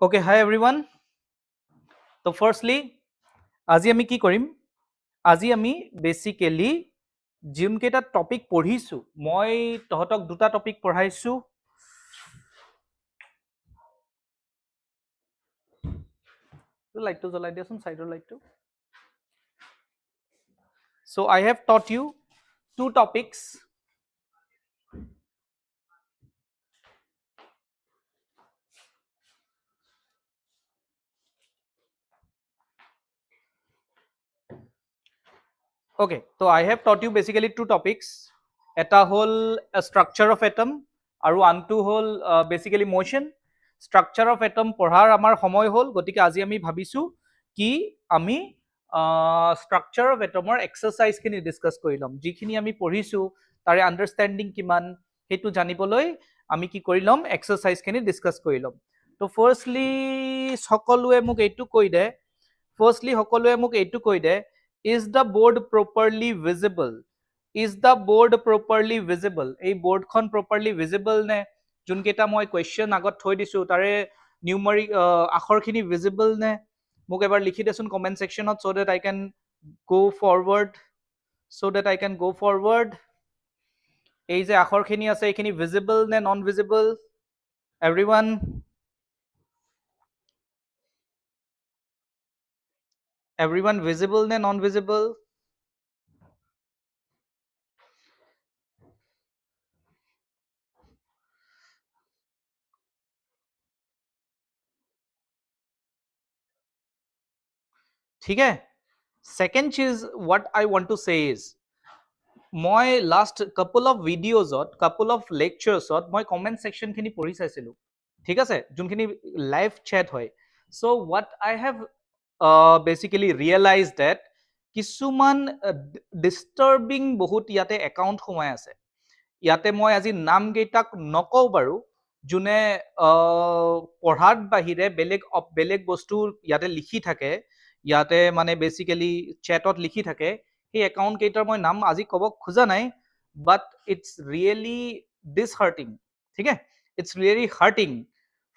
Okay, hi everyone. So firstly, আজি আমি কি কৰিম? আজি আমি বেসিক্যালি যোনকেইটা টপিক পঢ়িছো, মই তহঁতক দুটা টপিক পঢ়াইছো। লাইটটো জ্বলাই দিয়াচোন, সাইডৰ লাইটটো। So I have taught you two topics. Okay, so I have taught you basically two topics. এটা হল structure of atom আৰু আনটো হল basically motion. Structure of atom পঢ়াৰ আমাৰ সময় হল, গতিকে আজি আমি ভাবিছো কি আমি structure of atom ৰ exercise খিনি ডিসকাস কৰি লম। যিখিনি আমি পঢ়িছো তাৰে আন্ডাৰষ্টেণ্ডিং কিমান সেইটো জানিবলৈ আমি কি কৰি লম, এক্সাৰসাইজ খিনি ডিসকাস কৰি লম। তো ফাৰ্স্টলি সকলোৱে মোক এইটো কৈ দে, is the board properly visible? Is the board properly visible? এই boardখন properly visible নে? যোনকেইটা মই question আগত থৈ দিছো তাৰে numeric আখৰখিনি visible নে? মোক এবাৰ লিখি দেচোন comment sectionত so that I can go forward. এই যে আখৰখিনি আছে এইখিনি visible নে non visible? Everyone? Everyone visible নে non visible? ठीक है? Second चीज what I want to say is, মই last couple of videosত, couple of lecturesত মই comment section খিনি পঢ়ি চাইছিলো, ঠিক আছে, যোনখিনি লাইভ chat হয়। So what I have basically realized that কিছুমান disturbing বহুত ইয়াতে একাউণ্ট সোমাই আছে। ইয়াতে মই আজি নাম কেইটাক নকওঁ বাৰু, যোনে পঢ়াত বাহিৰে বেলেগ বস্তু ইয়াতে লিখি থাকে, ইয়াতে মানে বেসিক্যালি চ্যাটত লিখি থাকে, সেই একাউণ্ট কেইটাৰ মই নাম আজি ক'ব খোজা নাই, বাট ইটস ৰিয়েলি ডিসহাৰ্টিং, ঠিক আছে, it's really hurting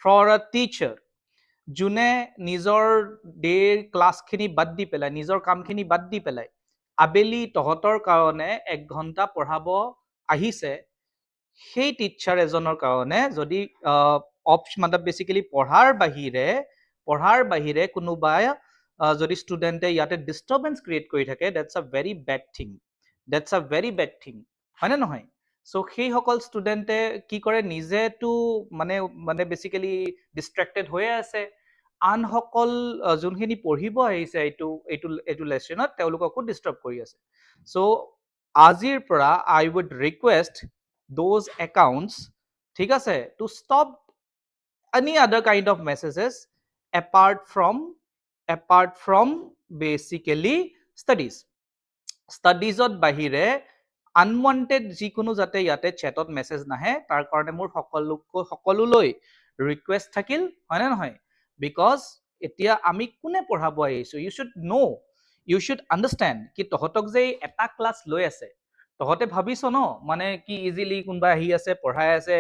for a teacher যোনে নিজৰ ডেৰ ক্লাছখিনি বাদ দি পেলাই, নিজৰ কামখিনি বাদ দি পেলাই আবেলি তহঁতৰ কাৰণে 1 ঘণ্টা পঢ়াব আহিছে। সেই টিচাৰ এজনৰ কাৰণে যদি মানে বেসিক্যালি পঢ়াৰ বাহিৰে কোনোবাই যদি ষ্টুডেণ্টে ইয়াতে ডিস্টাৰবেন্স ক্ৰিয়েট কৰি থাকে, that's a very bed thing, হয় নে নহয়? সো সেইসকল ষ্টুডেণ্টে কি কৰে, নিজেতো মানে বেসিক্যালি ডিস্ট্ৰেক্টেড হৈ আছে, আনসকল যোনখিনি পঢ়িব আহিছে এইটো লেচনত তেওঁলোককো ডিস্টাৰ্ব কৰি আছে। সো আজিৰ পৰা I would request those accounts, ঠিক আছে, to stop any other kind of messages apart from basically studiesত বাহিৰে আনৱান্টেড যিকোনো যাতে ইয়াতে চ্যাটত মেছেজ নাহে তাৰ কাৰণে মোৰ সকলোলৈ ৰিকুৱেষ্ট থাকিল, হয় নে নহয়? বিকজ এতিয়া আমি কোনে পঢ়াব আহিছো, you should understand কি তহঁতক যে এটা ক্লাছ লৈ আছে, তহঁতে ভাবিছ ন মানে কি ইজিলি কোনোবা আহি আছে পঢ়াই আছে,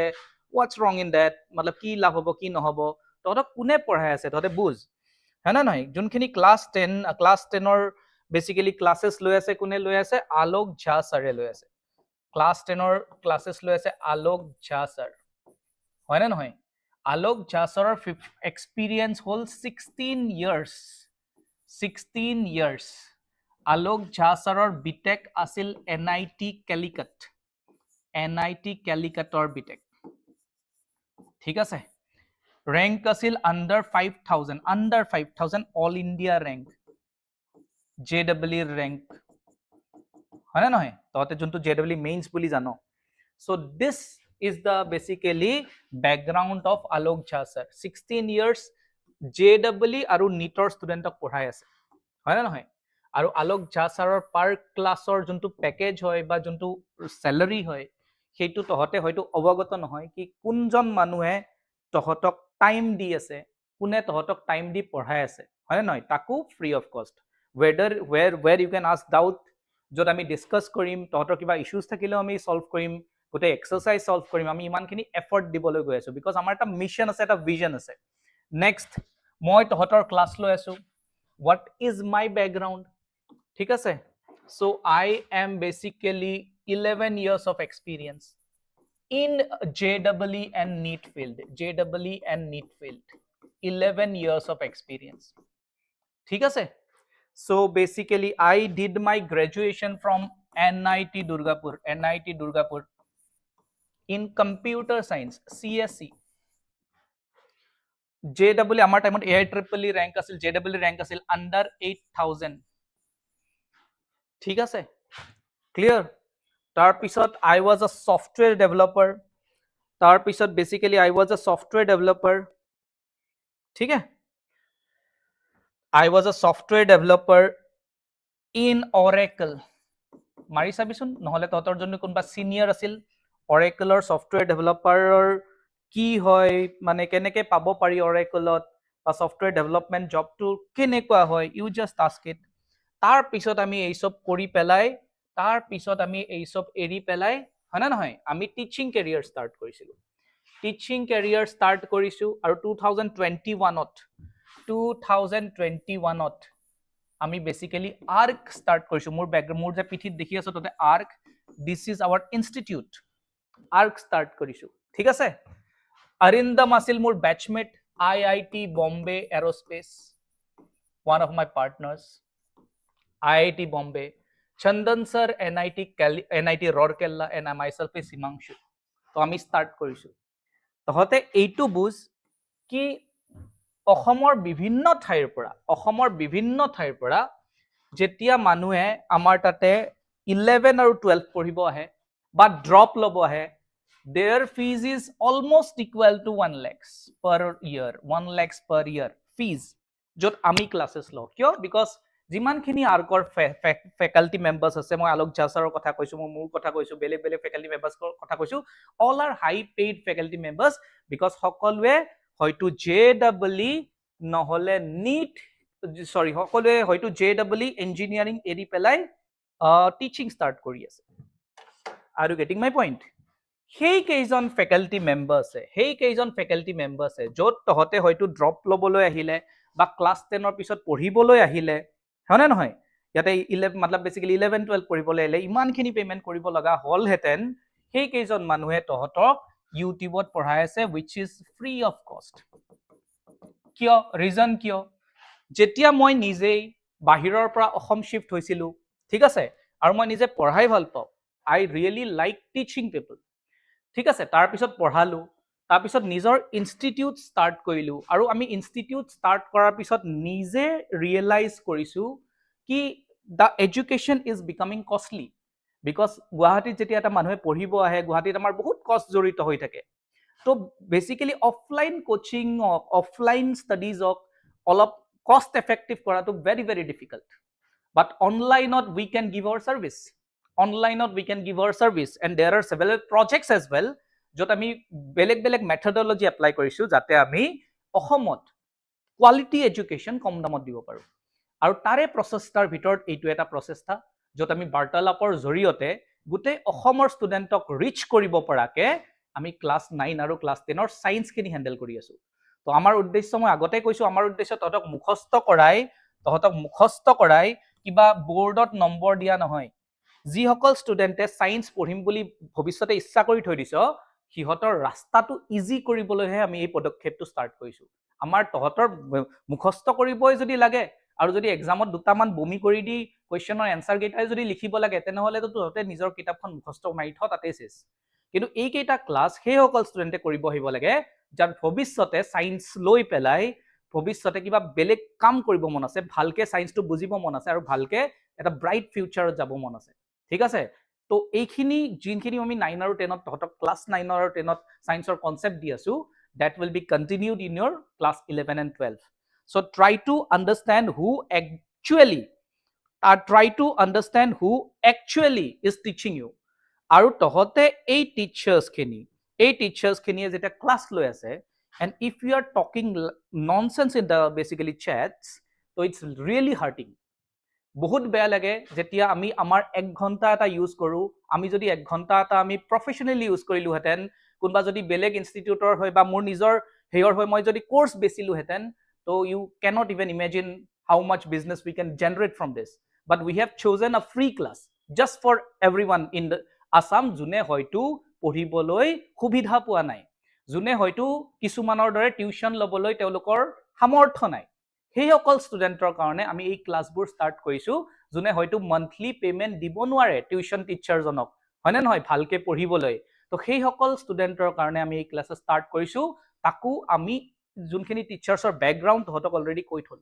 what's wrong in that, मतलब কি লাভ হ'ব কি নহব, তহঁতক কোনে পঢ়াই আছে তহঁতে বুজ, হয় না নহয়? যোনখিনি ক্লাছ 10ৰ বেসিক্যালি ক্লাसेस লৈ আছে, কোনে লৈ আছে? আলোক ঝা ছাৰে লৈ আছে। ক্লাছ 10ৰ ক্লাसेस লৈ আছে আলোক ঝা ছাৰ, হয় না নহয়? আলোক ঝা ছাৰৰ এক্সপিৰিয়েন্স হ'ল 16 ইয়াৰ্ছ। আলোক ঝা ছাৰৰ বিটেক আছিল NIT কেলিকটৰ বিটেক, ঠিক আছে। ৰেংক আছিল under 5,000 all India rank, JEE rank, হয় না নহয়? তহঁতে যোনটো JEE মেইনছ বুলি জানো। So this is the basically background of Alok Jha sir, 16 years JEE আৰু NEETৰ ষ্টুডেণ্টক পঢ়াই আছে, হয় না নহয়? আৰু আলোক ঝা ছাৰৰ পাৰ ক্লাছৰ যোনটো পেকেজ হয় বা যোনটো স্যালাৰি হয়, সেইটো তহঁতে হয়তো অৱগত নহয় কি কোনজন মানুহে তহঁতক টাইম দি আছে, কোনে তহঁতক টাইম দি পঢ়াই আছে, হয় না নহয়? তাকো ফ্ৰী অফ কষ্ট, where you can ask doubt, য'ত আমি ডিসকাস কৰিম, তহঁতৰ কিবা ইস্যুজ থাকিলেও আমি সলভ কৰিম, গোটেই এক্সাৰসাইজ সলভ কৰিম, আমি ইমানখিনি এফৰ্ট দিবলৈ গৈ আছো বিকজ আমাৰ এটা মিশন আছে, এটা ভিজন আছে। নেক্সট মই তহঁতৰ ক্লাছ লৈ আছো what is my background ঠিক আছে so I am basically 11 years of experience in JEE and NEET field 11 years of experience ঠিক আছে so basically I did my graduation from NIT Durgapur in computer science CSE JEE আমাৰ টাইমত AIEEE rank আছিল JEE rank আছিল under 8000 ঠিক আছে clear তাৰ পিছত I was a software developer তাৰ পিছত basically I was a software developer ঠিক আছে I was a software developer in Oracle মাৰি চাবিচোন নহলে তহঁতৰ জন্য কোনবা সিনিয়ৰ আছিল Oracleৰ software developer কি হয় মানে কেনেকে পাব পাৰি Oracleত বা software development job টো কেনেকুৱা হয় you just ask it তাৰ পিছত আমি এই সব কৰি পেলাই তাৰ পিছত আমি এই সব এৰি পেলাই হয় না নহয় আমি টিচিং কেৰিয়াৰ ষ্টাৰ্ট কৰিছিলো টিচিং কেৰিয়াৰ ষ্টাৰ্ট কৰিছো আৰু 2021ত আমি বেসিক্যালি আৰ্ক স্টাৰ্ট কৰিছো মোৰ যে পিঠিত দেখি আছো ততে Arc this is our institute Arc start কৰিছো ঠিক আছে অৰিন্দম আছিল মোৰ batchmate IIT Bombay Aerospace one of my partners IIT Bombay Chandan sir NIT Rourkela and myself is Himanshu তো আমি স্টার্ট কৰিছো তহতে এইটো বুজ কি অসমৰ বিভিন্ন ঠাইৰ পৰা যেতিয়া মানুহে আমাৰ তাতে 11 আৰু 12 পঢ়িব আহে বা ড্ৰপ লব আহে their fees is almost equal to 1 lakhs per year fees যত আমি ক্লাसेस লও কিয় because যিমানখিনি আৰ্কৰ ফেকাল্টি মেম্বাৰ্স আছে মই আলোক জাসাৰৰ কথা কৈছো মোৰ কথা কৈছো বেলেগ বেলেগ ফেকাল্টি মেম্বাৰ্সৰ কথা কৈছো all are high paid faculty members because সকলোৱে হয়তো JEE নহলে NEET সকলোৱে হয়তো JEE ইঞ্জিনিয়াৰিং এৰি পেলাই টিচিং ষ্টাৰ্ট কৰি আছে are you getting my point সেই কেইজন ফেকাল্টি মেম্বাৰ্সে যত তহতে হয়তো ড্ৰপ লবলৈ আহিলে বা ক্লাস 10 ৰ পিছত পঢ়িবলৈ আহিলে হয় না নহয় ইয়াতে 11 मतलब বেসিক্যালি 11 12 পঢ়িবলৈ আহিলে ইমানখিনি পেমেন্ট কৰিব লগা হল হেতেন সেই কেইজন মানুহে তহতক ইউটিউবত পঢ়াই আছে which is free of cost কিয় ৰিজন কিয় যেতিয়া মই নিজেই বাহিৰৰ পৰা অসম শিফট হৈছিলো ঠিক আছে আৰু মই নিজে পঢ়াই ভাল পাওঁ I really like teaching people ঠিক আছে তাৰ পিছত পঢ়ালো তাৰ পিছত নিজৰ ইনষ্টিটিউট ষ্টাৰ্ট কৰিলো আৰু আমি ইনষ্টিটিউট ষ্টাৰ্ট কৰাৰ পিছত নিজে ৰিয়েলাইজ কৰিছো কি the education is becoming costly because গুৱাহাটীত যেতিয়া এটা মানুহে পঢ়িব আহে গুৱাহাটীত আমাৰ বহুত কষ্ট জড়িত হৈ থাকে তো basically offline coaching offline studies অলপ cost effective কৰাটো very very difficult but online we can give our service and there are several projects as well যত আমি বেলেগ বেলেগ মেথডোলজি এপ্লাই কৰিছো যাতে আমি অসমত কোৱালিটি এডুকেশ্যন কম দামত দিব পাৰো আৰু তাৰে প্ৰচেষ্টাৰ ভিতৰত এইটো এটা প্ৰচেষ্টা যত আমি বাৰ্তালাপৰ জৰিয়তে গুটে অসমৰ ষ্টুডেণ্টক ৰিচ কৰিব পৰাকে আমি ক্লাস 9 আৰু ক্লাস 10 ৰ সায়েন্স খিনি হ্যান্ডেল কৰি আছো তো আমাৰ উদ্দেশ্য মই আগতে কৈছো আমাৰ উদ্দেশ্য তহতক মুখস্থ কৰাই কিবা বোৰ্ডত নম্বৰ দিয়া নহয় যিসকল ষ্টুডেণ্টে সায়েন্স পঢ়িম বুলি ভৱিষ্যতে ইচ্ছা কৰি থৈ দিছ সিহঁতৰ ৰাস্তাটো ইজি কৰিবলৈহে আমি এই পদক্ষেপটো ষ্টাৰ্ট কৰিছো আমাৰ তহতৰ মুখস্থ কৰিবই যদি লাগে আৰু যদি এক্সামত দুটামান বমি কৰি দি কোৱেশ্চনৰ এনসাৰ গেটাই যদি লিখিব লাগে তেনেহলে তো তহতে নিজৰ কিতাপখন মুখস্থ মাৰি থ তাতে শেষ কিন্তু এই কেইটা ক্লাস সেই সকল ষ্টুডেণ্টে কৰিব আহিব লাগে যাৰ ভৱিষ্যতে সায়েন্স লৈ পেলাই ভৱিষ্যতে কিবা বেলেগ কাম কৰিব মন আছে ভালকে সায়েন্সটো বুজিব মন আছে আৰু ভালকে এটা ব্ৰাইট ফিউচাৰত যাব মন আছে ঠিক আছে তো এইখিনি জিনখিনি আমি 9 আৰু 10 ত তহতক ক্লাস 9 আৰু 10 ত সায়েন্সৰ কনসেপ্ট দি আছো that will be continued in your class 11 and 12 so try to understand who actually is teaching you আৰু তহতে এই টিচাৰ্স খিনিয়ে যেটা ক্লাস লৈ আছে and if you are talking nonsense in the basically chats so it's really hurting বহুত বেয়া লাগে যেতিয়া আমি আমাৰ 1 ঘন্টা এটা ইউজ কৰো আমি যদি 1 ঘন্টা এটা আমি প্ৰফেশনালি ইউজ কৰিলো হেতেন কোনবা যদি বেলেগ ইনষ্টিটিউটৰ হয় বা মোৰ নিজৰ হেয়ৰ হৈ মই যদি কোৰ্স বেচিলো হেতেন তো U cannot even imagine how much business we can generate from this, but we have chosen a free class just for everyone in the Assam june hoytu পঢ়িবলৈ সুবিধা পোৱা নাই, জুনে হয়তো কিছুমানৰ দৰে টিউশন লবলৈ তেওঁলোকৰ সামৰ্থ্য নাই, সেই সকল ষ্টুডেন্টৰ কাৰণে আমি এই ক্লাছবোৰ ষ্টাৰ্ট কৰিছো জুনে হয়তো মান্থলি পেমেন্ট দিব নোৱাৰে টিউশন টিচাৰজনক, হয়নে নহয় ভালকে পঢ়িবলৈ, তো সেই সকল ষ্টুডেন্টৰ কাৰণে আমি এই ক্লাছ ষ্টাৰ্ট কৰিছো, তাকো আমি যোনখিনি টিচাৰ্ছৰ বেকগ্ৰাউণ্ড তহঁতক অলৰেডি কৈ থল,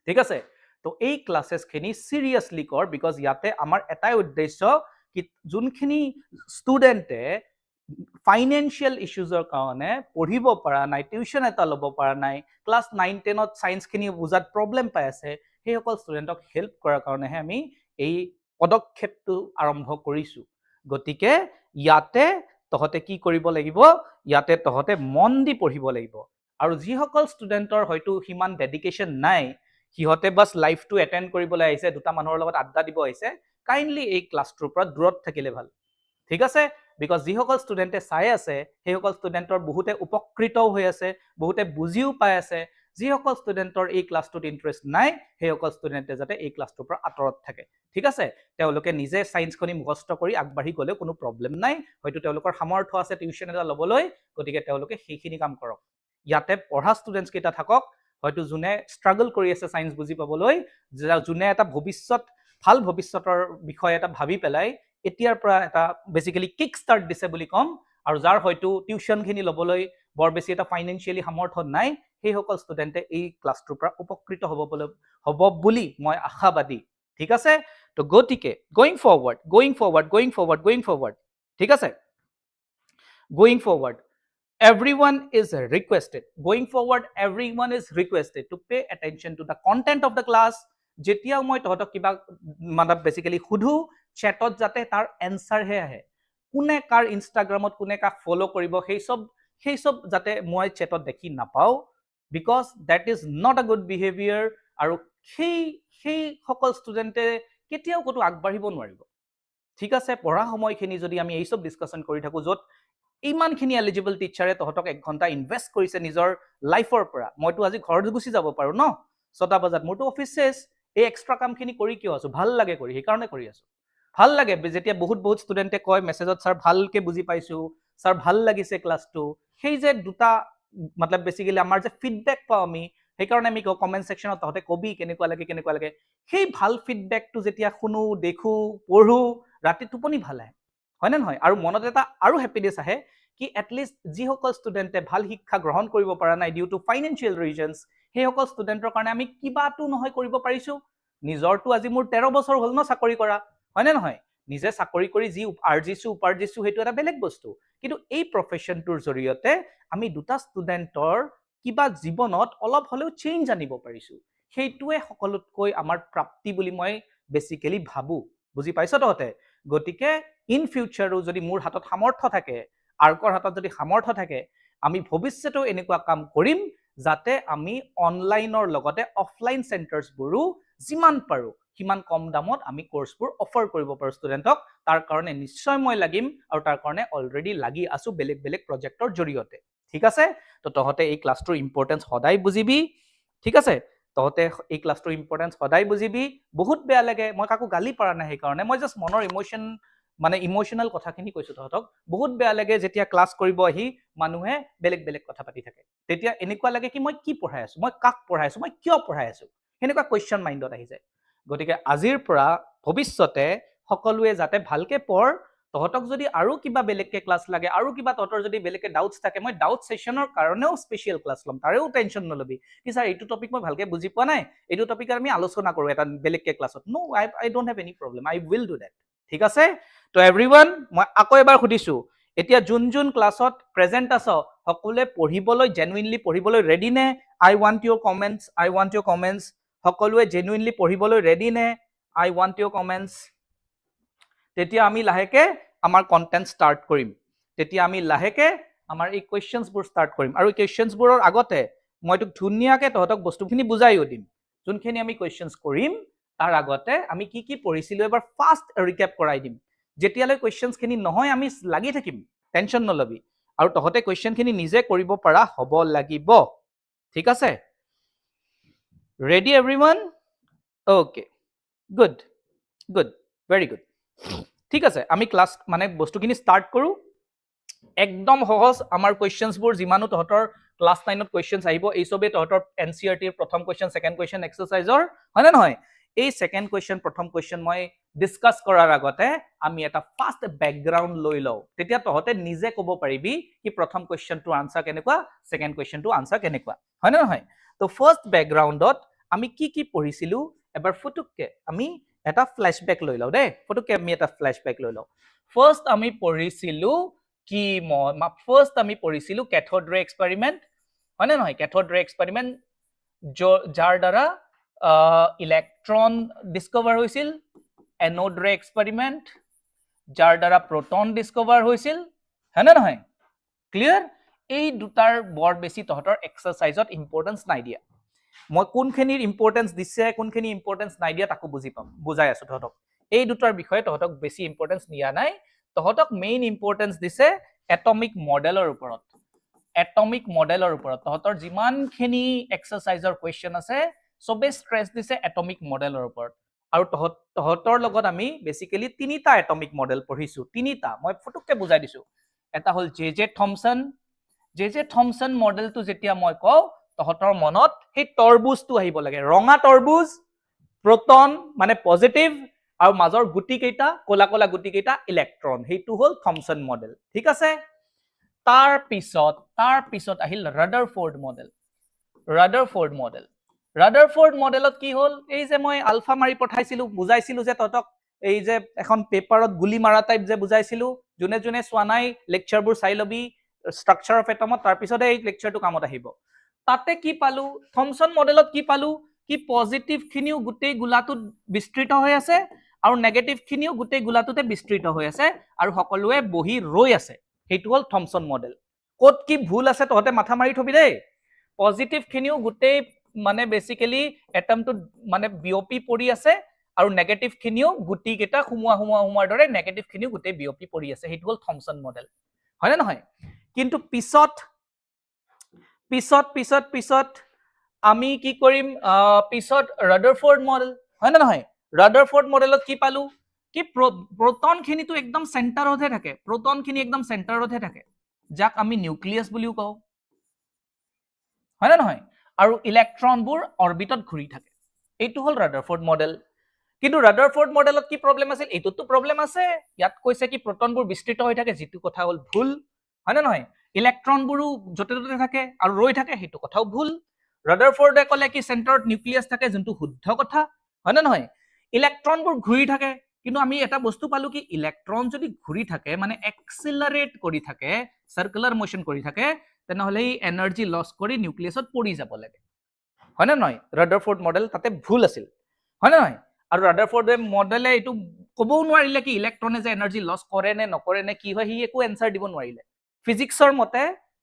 ঠিক আছে। তো এই ক্লাছেছ খিনি সিৰিয়াসলি কৰ, বিকজ ইয়াতে আমাৰ এটাই উদ্দেশ্য কি যোনখিনি ষ্টুডেন্টে ফাইনেন্সিয়েল ইস্যুজৰ কাৰণে পঢ়িব পৰা নাই, টিউশন এটা ল'ব পৰা নাই, ক্লাছ 9-10ত সায়েন্সখিনি বুজাত প্ৰব্লেম পাই আছে, সেই সকল ষ্টুডেন্টক হেল্প কৰাৰ কাৰণেহে আমি এই পদক্ষেপটো আৰম্ভ কৰিছো। গতিকে ইয়াতে তহতে কি কৰিব লাগিব, ইয়াতে তহতে মন দি পঢ়িব লাগিব, আৰু যিসকল ষ্টুডেন্টৰ হয়তো সিমান ডেডিকেশ্যন নাই, সিহঁতে বাস লাইভটো এটেন্ড কৰিবলৈ আহিছে, দুটা মানুহৰ লগত আড্ডা দিব আহিছে, কাইন্ডলি এই ক্লাছটোৰ পৰা দূৰত থাকিলে ভাল, ঠিক আছে। বিকজ যিসকল ষ্টুডেন্টে চাই আছে সেইসকল ষ্টুডেন্টৰ বহুতে উপকৃতও হৈ আছে, বহুতে বুজিও পাই আছে, যিসকল ষ্টুডেন্টৰ এই ক্লাছটোত ইন্টাৰেষ্ট নাই সেইসকল ষ্টুডেন্টে যাতে এই ক্লাছটোৰ পৰা আঁতৰত থাকে, ঠিক আছে। তেওঁলোকে নিজে সায়েন্সখনি মুখস্থ কৰি আগবাঢ়ি গ'লে কোনো প্ৰব্লেম নাই, হয়তো তেওঁলোকৰ সামৰ্থ্য আছে টিউশন এটা ল'বলৈ, গতিকে তেওঁলোকে সেইখিনি কাম কৰক। ইয়াতে পঢ়া ষ্টুডেন্টছ কেইটা থাকক, হয়তো যোনে ষ্ট্ৰাগল কৰি আছে সায়েন্স বুজি পাবলৈ, যোনে এটা ভৱিষ্যত ভাল ভৱিষ্যতৰ বিষয় এটা ভাবি পেলাই এতিয়াৰ পৰা এটা বেসিক্যালি কিক ষ্টাৰ্ট দিছে বুলি কম, আৰু যাৰ হয়তো টিউশনখিনি ল'বলৈ বৰ বেছি এটা ফাইনেন্সিয়ালি সামৰ্থ্য নাই, সেই সকল ষ্টুডেন্টে এই ক্লাছটোৰ পৰা উপকৃত হ'ব বুলি মই আশাবাদী, ঠিক আছে। তো গতিকে গোইং ফৰৱাৰ্ড, ঠিক আছে, going forward everyone is requested to pay attention to the content of the class. যেতিয়া মই তহঁতক কিবা মানে বেসিক্যালি সুধু চ্যাটত যাতে তাৰ এনসাৰ হে আহে, কোনে কাৰ ইনষ্টাগ্ৰামত কোনে কাক ফলো কৰিব সেই সব যাতে মই চ্যাটত দেখি নাপাও, because that is not a good behaviour, আৰু সেই সকল ষ্টুডেন্টে কেতিয়াও কতো আগবাঢ়িব নোৱাৰিব, ঠিক আছে। পঢ়া সময়খিনি যদি আমি এই সব ডিসকাশন কৰি থাকো, যত ইমানখিনি এলিজিবল টিচাৰে তহঁতক 1 ঘণ্টা ইনভেষ্ট কৰিছে নিজৰ লাইফৰ পৰা, মইতো আজি ঘৰত গুচি যাব পাৰো ন 6টা বজাত, মোৰতো অফিস শেষ, এই এক্সট্ৰা কামখিনি কৰি কিয় আছো, ভাল লাগে কৰি, সেই কাৰণে কৰি আছো, ভাল লাগে যেতিয়া বহুত ষ্টুডেন্টে কয় মেছেজত স্যাৰ ভালকে বুজি পাইছো, স্যাৰ ভাল লাগিছে ক্লাছটো, সেই যে দুটা मतलब বেসিক্যালি আমাৰ যে ফিডব্যাক পাও আমি, সেই কাৰণে আমি কমেন্ট সেকশনত তহঁতে কবি কেনেকুৱা লাগে, সেই ভাল ফিডব্যাকটো যেতিয়া শুনো দেখো পঢ়ো, ৰাতি টোপনি ভাল আহে, হয় না নহয়, আৰু মনত এটা আৰু হ্যাপিনেস আহে কি এটলিষ্ট যিসকল ষ্টুডেন্টে ভাল শিক্ষা গ্ৰহণ কৰিব পৰা নাই ডিউ টু ফাইনেন্সিয়েল ৰিজনছ, সেই সকল ষ্টুডেন্টৰ কাৰণে আমি কিবাটো নহয় কৰিব পাৰিছো। নিজৰটো আজি মোৰ 13 বছৰ হ'ল ন চাকৰি কৰা, হয় না নহয়, নিজে চাকৰি কৰি যি উপাৰ্জিছো সেইটো এটা বেলেগ বস্তু, কিন্তু এই প্ৰফেশনটোৰ জৰিয়তে আমি দুটা ষ্টুডেন্টৰ কিবা জীৱনত অলপ হলেও চেঞ্জ আনিব পাৰিছো, সেইটোৱে সকলোতকৈ আমাৰ প্ৰাপ্তি বুলি মই বেসিক্যালি ভাবো, বুজি পাইছ তহঁতে। গতিকে ইন ফিউচাৰো যদি মোৰ হাতত সামৰ্থ্য থাকে, আৰ্কৰ হাতত যদি সামৰ্থ্য থাকে, আমি ভৱিষ্যতেও এনেকুৱা কাম কৰিম যাতে আমি অনলাইনৰ লগতে অফলাইন চেণ্টাৰ্ছবোৰো যিমান পাৰো সিমান কম দামত আমি কোৰ্সবোৰ অফাৰ কৰিব পাৰো ষ্টুডেন্টক, তাৰ কাৰণে নিশ্চয় মই লাগিম, আৰু তাৰ কাৰণে অলৰেডি লাগি আছো বেলেগ প্ৰজেক্টৰ জৰিয়তে, ঠিক আছে। তো তহঁতে এই ক্লাছটোৰ ইম্পৰ্টেন্স সদায় বুজিবি, ঠিক আছে, তহঁতে এই ক্লাছটোৰ ইম্পৰ্টেন্স সদায় বুজিবি। বহুত বেয়া লাগে, মই কাকো গালি পাৰা নাই, সেইকাৰণে মই জাষ্ট মনৰ ইমোশনাল কথাখিনি কৈছো তহঁতক। বহুত বেয়া লাগে যেতিয়া ক্লাছ কৰিব আহি মানুহে বেলেগ কথা পাতি থাকে, তেতিয়া এনেকুৱা লাগে কি মই কি পঢ়াই আছো, মই কাক পঢ়াই আছো, মই কিয় পঢ়াই আছো, সেনেকুৱা কোৱেশ্চন মাইণ্ডত আহি যায়। গতিকে আজিৰ পৰা ভৱিষ্যতে সকলোৱে যাতে ভালকে পঢ়, তহঁতক যদি আৰু কিবা বেলেগকে ক্লাছ লাগে, আৰু কিবা তহঁতৰ যদি বেলেগকে ডাউটছ থাকে, মই ডাউট সেশনৰ কাৰণেও স্পেশাল ক্লাছ ল'ম, তাৰেও টেনশন নলবি কি স্যাৰ এইটো টপিক মই ভালকে বুজি পোৱা নাই, এইটো টপিক আমি আলোচনা কৰো এটা বেলেগকে ক্লাছত, no I don't have any problem, I will do that, ঠিক আছে। তো এভৰিওয়ান, মই আকৌ এবাৰ সুধিছো, এতিয়া যোন ক্লাছত প্ৰেজেন্ট আছ সকলোৱে পঢ়িবলৈ জেনুইনলি পঢ়িবলৈ ৰেডি নে? আই ওয়ান্ট ইউৰ কমেন্টস, সকলোৱে জেনুইনলি পঢ়িবলৈ ৰেডি নে? আই ওয়ান্ট ইউৰ কমেন্টস। তেতিয়া আমি লাহেকে আমাৰ কন্টেন্ট ষ্টাৰ্ট কৰিম, তেতিয়া আমি লাহেকে আমাৰ এই কোৱেশ্চনছবোৰ ষ্টাৰ্ট কৰিম, আৰু এই কোৱেশ্চনছবোৰৰ আগতে মই তোক ধুনীয়াকে তহঁতক বস্তুখিনি বুজাইও দিম। যোনখিনি আমি কোৱেশ্চনছ কৰিম তাৰ আগতে আমি কি পঢ়িছিলো এবাৰ ফাষ্ট ৰিকেপ কৰাই দিম, যেতিয়ালৈ কোৱেশ্চনছখিনি নহয় আমি লাগি থাকিম, টেনশন নলবি। আৰু তহতে কোৱেশ্চনখিনি নিজে কৰিব পৰা হ'ব লাগিব ঠিক আছে ready everyone okay good good very good ঠিক আছে আমি ক্লাছ মানে বস্তুখিনি ষ্টাৰ্ট কৰো একদম সহজ আমাৰ কোৱেশ্চনছবোৰ যিমানো তহতৰ ক্লাছ 9ত কোৱেশ্চনছ আহিব এই সবে তহতৰ এনসিআৰটিৰ প্ৰথম কোৱেশ্চন সেকেন্ড কোৱেশ্চন এক্সাৰসাইজৰ হয় না নহয় এই সেকেন্ড কোৱেশ্চন প্ৰথম কোৱেশ্চন মই ডিসকাস কৰাৰ আগতে আমি এটা ফাষ্ট ব্যাকগ্ৰাউণ্ড লৈ লও তেতিয়া তহতে নিজে ক'ব পাৰিবি কি প্ৰথম কোৱেশ্চনটো আনসাৰ কেনেকুৱা সেকেন্ড কোৱেশ্চনটো আনসাৰ কেনেকুৱা হয় না নহয় তো ফাৰ্স্ট ব্যাকগ্ৰাউণ্ডত আমি কি পঢ়িছিলো এবাৰ ফুটুককে আমি এটা ফ্ল্যাশব্যাক লৈ লও দে ফুটুককে আমি এটা ফ্ল্যাশব্যাক লৈ লও ফাৰ্স্ট আমি পঢ়িছিলো কি ফাৰ্স্ট আমি পঢ়িছিলো ক্যাথোড ৰে এক্সপেৰিমেন্ট হয় না নহয় ক্যাথোড ৰে এক্সপেৰিমেন্ট যাৰ দ্বাৰা ইলেক্ট্ৰন ডিসকভাৰ হৈছিল এনোড ৰে এক্সপেৰিমেন্ট যাৰ দ্বাৰা প্ৰোটন ডিসকভাৰ হৈছিল হয় না নহয় ক্লিয়াৰ এই দুটাৰ বৰ বেছি তহতৰ এক্সাৰসাইজত ইম্পৰ্টেন্স নাই দিয়া মই কোনখিনিৰ ইম্পৰ্টেন্স দিছে কোনখিনি ইম্পৰ্টেন্স নাই দিয়া তাকো বুজাই আছো তহতক এই দুটাৰ বিষয়ে তহতক বেছি ইম্পৰ্টেন্স নিয়া নাই তহতক মেইন ইম্পৰ্টেন্স দিছে এটমিক মডেলৰ ওপৰত তহতৰ যিমানখিনি এক্সাৰসাইজৰ কোৱেশ্চন আছে সবে স্ট্ৰেছ দিছে এটমিক মডেলৰ ওপৰত আৰু তহতৰ লগত আমি বেসিক্যালি তিনিটা এটমিক মডেল পঢ়িছো তিনিটা মই ফটককে বুজাই দিছো এটা হল জে থমসন মডেলটো যেতিয়া মই কও তহতৰ মনত সেই তৰবুজটো আহিব লাগে ৰঙা তৰবুজ প্ৰোটন মানে পজিটিভ আৰু মাজৰ গুটি কেইটা কোলা কোলা গুটি কেইটা ইলেক্ট্ৰন হেইটো হল থমসন মডেল ঠিক আছে তাৰ পিছত আহিল ৰাদাৰফোৰ্ড মডেলত কি হল এই যে মই আলফা মাৰি পঠাইছিলো বুজাইছিলো যে ততক এই যে এখন পেপাৰত গুলি মাৰা টাইপ যে বুজাইছিলো জুনে জুনে সোৱা নাই লেকচাৰবোৰ চাই লবি স্ট্ৰাকচাৰ অফ এটমত তাৰ পিছতে এই লেকচাৰটো কামত আহিব তাতে কি পালো থমসন মডেলত কি পালো কি পজিটিভ খিনিও গুটেই গুলাটোত বিস্তৃত হৈ আছে আৰু নেগেটিভ খিনিও গুটেই গুলাটোতে বিস্তৃত হৈ আছে আৰু সকলোৱে বহি ৰৈ আছে হেইটো হল থমসন মডেল কোত কি ভুল আছে তহতে মাথা মাৰি থবি দেই পজিটিভ খিনিও গুটেই মানে বেসিক্যালি এটমটো মানে বিওপি পৰি আছে আৰু নেগেটিভ খিনিও গুটি কেটা হুমুৱাৰ দৰে নেগেটিভ খিনিও গুটেই বিওপি পৰি আছে হেইটো হল থমসন মডেল হয় না নহয় কিন্তু পিছত আমি কি কৰিম পিছত ৰাদাৰফোৰ্ড মডেল হয় না নহয় ৰাদাৰফোৰ্ড মডেলত কি পালো কি প্ৰোটন খিনিটো একদম সেন্টাৰতহে থাকে প্ৰোটন খিনি একদম সেন্টাৰতহে থাকে যাক আমি নিউক্লিয়াছ বুলিও কও হয় না নহয় আৰু ইলেক্ট্ৰনবোৰ অৰবিটত ঘূৰি থাকে এইটো হল ৰাদাৰফোৰ্ড মডেল কিন্তু ৰাদাৰফোৰ্ড মডেলত কি প্ৰবলেম আছিল এইটোতো প্ৰবলেম আছে ইয়াত কৈছে কি প্ৰোটনবোৰ বিস্তৃত হৈ থাকে যেটো কথা হল ভুল হয় না নহয় ইলেক্ট্ৰনবোৰো যতে ততে থাকে আৰু ৰৈ থাকে হেতু কথাও ভুল ৰাদাৰফোৰ্ডে কলে কি সেন্টাৰত নিউক্লিয়াছ থাকে যোনটো শুদ্ধ কথা হয় না নহয় ইলেক্ট্ৰনবোৰ ঘূৰি থাকে কিন্তু আমি এটা বস্তু পালো কি ইলেক্ট্ৰন যদি ঘূৰি থাকে মানে এক্সিলাৰেট কৰি থাকে সাৰ্কুলাৰ মোশন কৰি থাকে তেনেহলে এই এনাৰ্জি লস কৰি নিউক্লিয়াছত পৰি যাব লাগে হয় না নহয় ৰাদাৰফোৰ্ড মডেল তাতে ভুল আছিল হয় না নহয় আৰু ৰাদাৰফোৰ্ড মডেলে এটো কবও নোৱাৰিলে কি ইলেক্ট্ৰনে যে এনাৰ্জি লস কৰে নে নকৰে নে কি হয় হি একো এনসাৰ দিব নোৱাৰিলে ফিজিক্সৰ মতে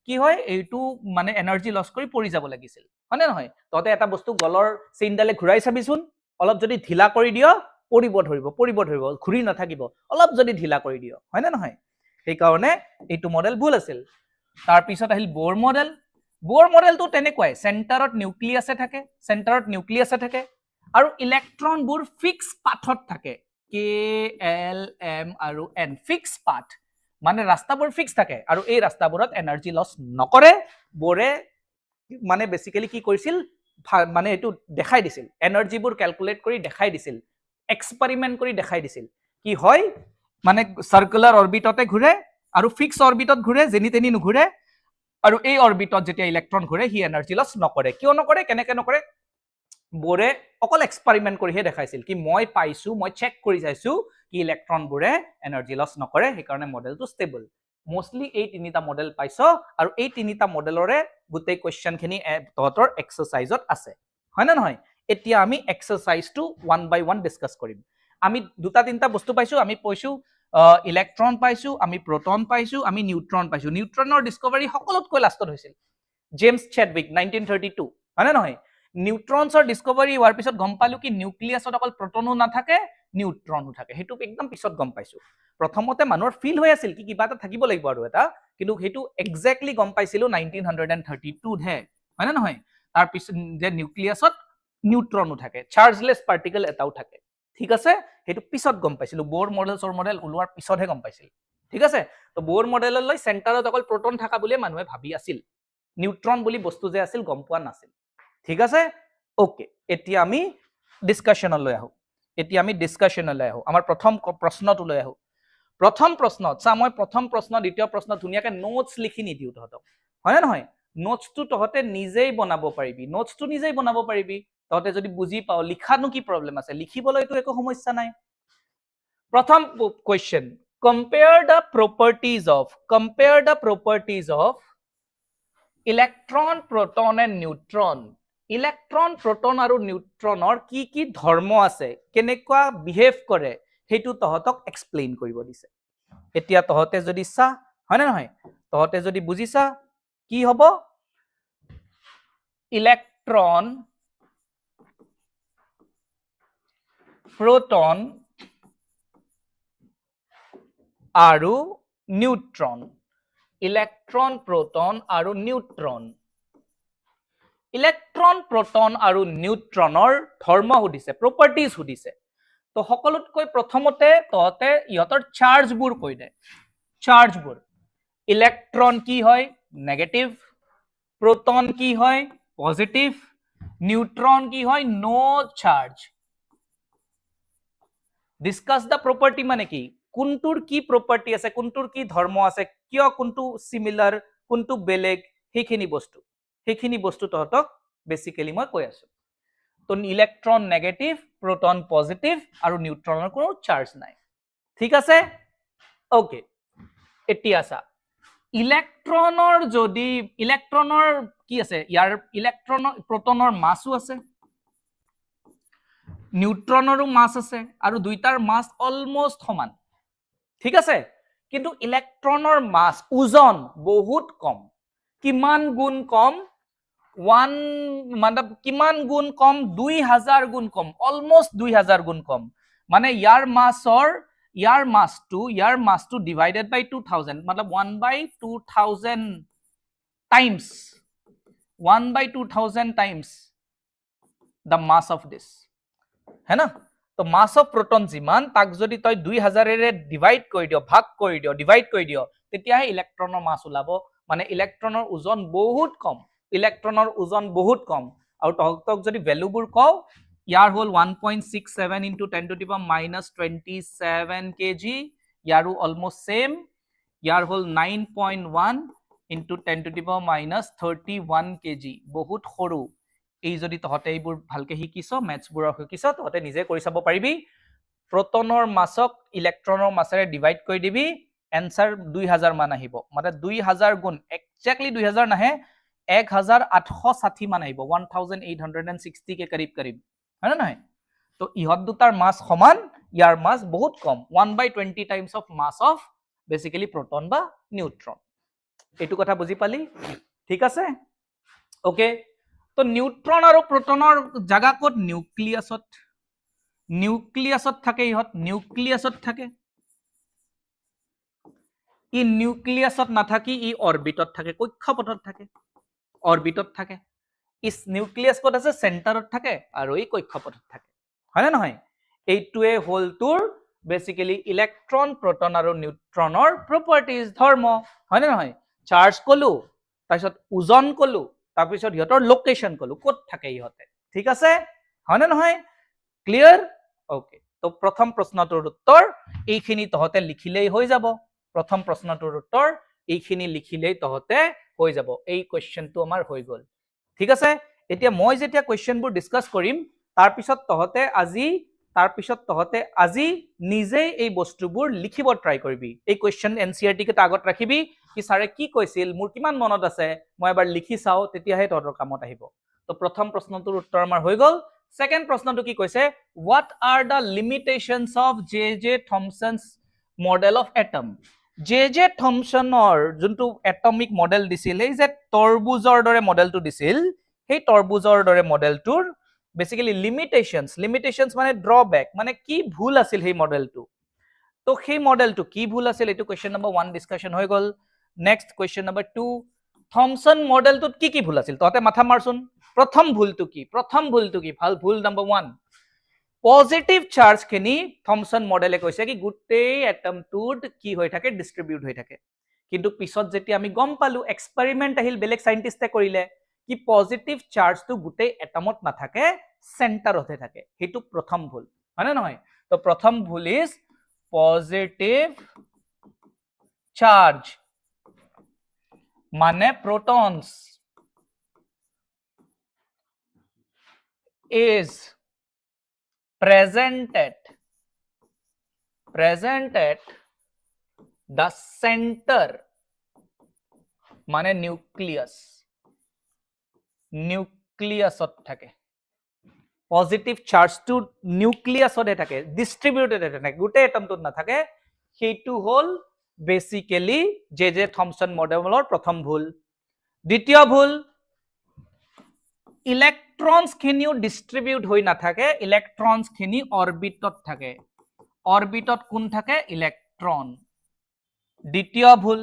কি হয় এইটো মানে এনাৰ্জি লস কৰি পৰি যাব লাগিছিল হয় না নহয় ততে এটা বস্তু গলৰ চেইনডালে ঘুৰাই চাবিচোন অলপ যদি ঢিলা কৰি দিও পৰিব ধৰিব ঘুৰি নাথাকিব অলপ যদি ঢিলা কৰি দিও হয় না নহয় সেই কাৰণে এইটো মডেল ভুল আছিল তাৰ পিছত আহিল বোৰ মডেলটো তেনেকুৱাই সেন্টাৰত নিউক্লিয়াছে থাকে আৰু ইলেক্ট্ৰনবোৰ ফিক্স পাথত থাকে কে এল এম আৰু এন ফিক্স পাথ মানে ৰাস্তাবোৰ ফিক্স থাকে আৰু এই ৰাস্তাবোৰত এনাৰ্জি লস নকৰে বোৰে মানে বেসিক্যালি কি কৰিছিল মানে এটো দেখাই দিছিল এনাৰ্জিবোৰ ক্যালকুলেট কৰি দেখাই দিছিল এক্সপেৰিমেন্ট কৰি দেখাই দিছিল কি হয় মানে সাৰ্কুলাৰ অৰবিটতে ঘুৰে আৰু ফিক্স অৰবিটত ঘুৰে যেনি তেনি নুঘুৰে আৰু এই অৰবিটত যেতিয়া ইলেক্ট্ৰন ঘুৰে হি এনাৰ্জি লস নকৰে কিয় নকৰে কেনেকে নকৰে বোৰে অকল এক্সপেৰিমেন্ট কৰিহে দেখাইছিল কি মই পাইছো মই চেক কৰি চাইছো কি ইলেক্ট্ৰন বোৰে এনাৰ্জি লস নকৰে সেই কাৰণে মডেলটো ষ্টেবল মোস্টলি এই তিনিটা মডেল পাইছো আৰু এই তিনিটা মডেলৰে গুটেই কোৱেশ্চন খিনি তহতৰ এক্সাৰসাইজত আছে হয় না নহয় এতিয়া আমি এক্সাৰসাইজটো 1 বাই 1 ডিসকাস কৰিম আমি দুটা তিনটা বস্তু পাইছো আমি পইছো ইলেক্ট্ৰন পাইছো আমি প্ৰোটন পাইছো আমি নিউট্ৰন পাইছো নিউট্ৰনৰ ডিসকভাৰী সকলোতকৈ লাষ্টত হৈছিল জেমছ চেডউইক 1932 হয় না নহয় নিউট্ৰনছৰ ডিসকভাৰী হোৱাৰ পিছত গম পালো কি নিউক্লিয়াছত অকল প্ৰোটনো নাথাকে নিউট্ৰনো থাকে হেতু একদম পিছত গম পাইছো প্ৰথমতে মানুহৰ ফিল হৈ আছিল কি কিবা এটা থাকিব লাগিব আৰু এটা কিন্তু হেতু এক্স্যাক্টলি গম পাইছিলো 1932 হে হয় না নহয় তাৰ পিছত যে নিউক্লিয়াছত নিউট্ৰনো থাকে চাৰ্জলেছ পাৰ্টিকল এটাও থাকে ঠিক আছে হেতু পিছত গম পাইছিলো বোৰ মডেল ওলোৱাৰ পিছতহে গম পাইছিল ঠিক আছে তো বোৰ মডেললৈ সেন্টাৰত অকল প্ৰোটন থাকা বুলি মানুহে ভাবি আছিল নিউট্ৰন বুলি বস্তু যে আছিল গম পোৱা নাছিল ঠিক আছে ওকে এতিয়া আমি ডিসকাশনলৈ আহো আমাৰ প্ৰথম প্ৰশ্নটো লৈ আহো প্ৰথম প্ৰশ্নত চা মই প্ৰথম প্ৰশ্ন দ্বিতীয় প্ৰশ্ন ধুনিয়াকে নোটস লিখি নিদিও তহঁতক হয় না নহয় নোটসটো তহঁতে নিজেই বনাব পাৰিবি তহঁতে যদি বুজি পাও লিখানো কি প্ৰবলেম আছে লিখিবলৈতো একো সমস্যা নাই প্ৰথম question compare the properties of electron proton and neutron electron proton আৰু নিউট্ৰনৰ কি ধৰ্ম আছে কেনেকুৱা বিহেভ কৰে হেতু তহঁতক এক্সপ্লেইন কৰিব দিছে এতিয়া তহঁতে যদি চা হয় না নহয় তহঁতে যদি বুজিছা কি হ'ব ইলেক্ট্ৰন প্ৰোটন আৰু নিউট্ৰন ইলেক্ট্ৰন প্ৰোটন আৰু নিউট্ৰন ইলেক্ট্ৰন প্ৰোটন আৰু নিউট্ৰনৰ ধৰ্ম সুধিছে প্ৰপাৰ্টিজ সুধিছে তো সকলোতকৈ প্ৰথমতে তহঁতে ইহঁতৰ চাৰ্জবোৰ কৈ দে চাৰ্জবোৰ ইলেক্ট্ৰন কি হয় নেগেটিভ প্ৰোটন কি হয় পজিটিভ নিউট্ৰন কি হয় নো চাৰ্জ ডিসকাস দা প্ৰপাৰ্টি মানে কি কোনটোৰ কি প্ৰপাৰ্টি আছে কোনটোৰ কি ধৰ্ম আছে কিয় কোনটো সিমিলাৰ কোনটো বেলেগ সেইখিনি বস্তু তহঁতক বেসিক্যালি মই কৈ আছো তো ইলেক্ট্ৰন নেগেটিভ প্ৰোটন পজিটিভ আৰু নিউট্ৰনৰ কোনো চাৰ্জ নাই ঠিক আছে ওকে এতিয়া চা ইলেক্ট্ৰনৰ যদি ইলেক্ট্ৰনৰ কি আছে ইয়াৰ ইলেক্ট্ৰনৰ প্ৰোটনৰ মাসও আছে নিউট্ৰনৰো মাস আছে আৰু দুইটাৰ মাস অলমোস্ট সমান ঠিক আছে কিন্তু ইলেক্ট্ৰনৰ মাস ওজন বহুত কম কিমান গুণ কম 1 মানে কিমান গুণ কম 2000 গুণ কম অলমোস্ট 2000 গুণ কম মানে ইয়াৰ মাসটো ডিভাইডেড বাই 2000 मतलब 1/2000 times 1/2000 times the mass of this है ना तो mass of proton जिमान ताक যদি তই 2000 এৰে ডিভাইড কৰি দিও ভাগ কৰি দিও ডিভাইড কৰি দিও তেতিয়াহে ইলেক্ট্ৰনৰ মাস ওলাব মানে ইলেক্ট্ৰনৰ ওজন বহুত কম আৰু তহঁতক যদি ভ্যালুবোৰ কও ইয়াৰ হল 1.67 into 10 to the power minus 27 kg ইয়াৰো almost same year hall 9.1 into 10 to the power minus 31 kg বহুত সৰু এই যদি তহঁতে এইবোৰ ভালকে শিকিছ ম্যাথছবোৰ শিকিছ তহঁতে নিজে কৰি চাব পাৰিবি প্ৰোটনৰ মাসক ইলেক্ট্ৰনৰ মাসেৰে ডিভাইড কৰি দিবি आंसर 2000 মান আহিব মানে 2000 গুণ এক্স্যাক্টলি 2000 নাহে 1860 মান আহিব 1860 के करीब है ना नहीं तो इहत दुटार मास समान यार मास बहुत कम 1/20 times of mass of basically proton बा निउट्रन एटु कथा बुझी पाली ठीक আছে ओके तो निउट्रन और प्रोटनर জাগা কত নিউক্লিয়াসত থাকে ইহত নিউক্লিয়াসত থাকে ই নিউক্লিয়াসত নাথাকি ই অরবিটত থাকে কক্ষপথত থাকে অরবিটত থাকে ইস নিউক্লিয়াস কত আছে সেন্টারত থাকে আর এই কক্ষপথত থাকে হয় না নহয় এইটোৱে হল তোৰ বেসিক্যালি ইলেক্ট্ৰন প্ৰোটন আৰু নিউট্ৰনৰ প্ৰপাৰ্টিজ ধৰ্ম হয় না নহয় চাৰ্জ কলো তাৰপিছত ওজন কলো তাৰপিছত ইহতৰ লোকেশন কলো কত থাকে ইহতে ঠিক আছে হয় না নহয় ক্লিয়াৰ ওকে তো প্ৰথম প্ৰশ্নটোৰ উত্তৰ এইখিনি তহতে লিখিলেই হৈ যাব প্ৰথম প্ৰশ্নটোৰ উত্তৰ এইখিনি লিখিলেই তহতে হৈ যাব এই কোৱেশ্চনটো আমাৰ হৈ গল ঠিক আছে এতিয়া মই যেতিয়া কোৱেশ্চনবোৰ ডিসকাস কৰিম তাৰ পিছত তহতে আজি নিজে এই বস্তুবোৰ লিখিব ট্ৰাই কৰিবি এই কোৱেশ্চন এনসিআৰটি কে আগত ৰাখিবি কি সাৰে কি কৈছিল মোৰ কিমান মনত আছে মই এবাৰ লিখি চাও তেতিয়াহে তহতৰ কামত আহিব তো প্ৰথম প্ৰশ্নটোৰ উত্তৰ আমাৰ হৈ গল সেকেন্ড প্ৰশ্নটো কি কৈছে what are the limitations of J.J. Thomson's model of atom J.J. Thomsonৰ যোনটো এটমিক মডেল দিছিল এই যে তৰবুজৰ দৰে মডেলটো দিছিল সেই তৰবুজৰ দৰে মডেলটোৰ বেসিক্যালি লিমিটেশনস মানে ড্ৰবেক মানে কি ভুল আছিল সেই মডেলটো তো সেই মডেলটো কি ভুল আছিল এটো কোৱেশ্চন নম্বৰ 1 ডিসকাশন হৈ গল নেক্সট কুৱেশ্যন নম্বৰ 2 থমসন মডেলটোত কি ভুল আছিল তহঁতে মাথা মাৰচোন প্ৰথম ভুলটো কি ভাল ভুল নম্বৰ 1 পজিটিভ চাৰ্জ খিনি থমসন মডেলে কৈছে কি গোটেই এটমটোত কি হৈ থাকে ডিস্ট্ৰিবিউট হৈ থাকে কিন্তু পিছত যেতিয়া আমি গম পালো এক্সপেৰিমেন্ট আহিল বেলেগ সাইন্টিস্টে কৰিলে কি পজিটিভ চাৰ্জটো গোটেই এটমত নাথাকে সেন্টাৰতে থাকে হেতু প্ৰথম ভুল হয়নে নহয় তো প্ৰথম ভুল ইজ পজিটিভ চাৰ্জ মানে protons is present at the center মানে নিউক্লিয়াসত থাকে পজিটিভ চাৰ্জটো নিউক্লিয়াসতে থাকে ডিস্ট্ৰিবিউটেড থাকে গোটেই এটমটোত নাথাকে সেইটো হল বেসিক্যালি জে থমসন মডেলৰ প্ৰথম ভুল দ্বিতীয় ভুল ইলেক্ট্ৰনছ খিনিও ডিস্ট্ৰিবিউট হৈ নাথাকে ইলেক্ট্ৰনছ খিনি অৰবিটত থাকে অৰবিটত কোন থাকে ইলেক্ট্ৰন দ্বিতীয় ভুল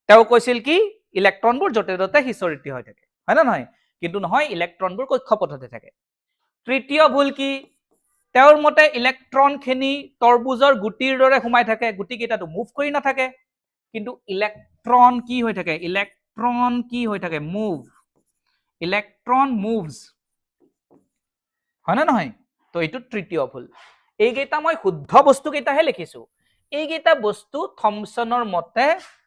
তেও কৈছিল কি ইলেক্ট্ৰনবোৰ যতে ততে হিচৰিত হৈ থাকে হয় না নহয় কিন্তু নহয় ইলেক্ট্ৰনবোৰ কক্ষপথতে থাকে তৃতীয় ভুল কি তেওঁৰ মতে ইলেক্ট্ৰন খিনি তৰবুজৰ গুটিৰ দৰে ঘুমাই থাকে গুটি কেইটাটো মুভ কৰি নাথাকে কিন্তু ইলেক্ট্ৰন কি হৈ থাকে মুভ ইলেক্ট্ৰন মুভস হয় না নহয় তো এইটো তৃতীয় ভুল এই কেইটা মই শুদ্ধ বস্তু কেইটাহে লিখিছো এই কেইটা বস্তু থমসনৰ মতে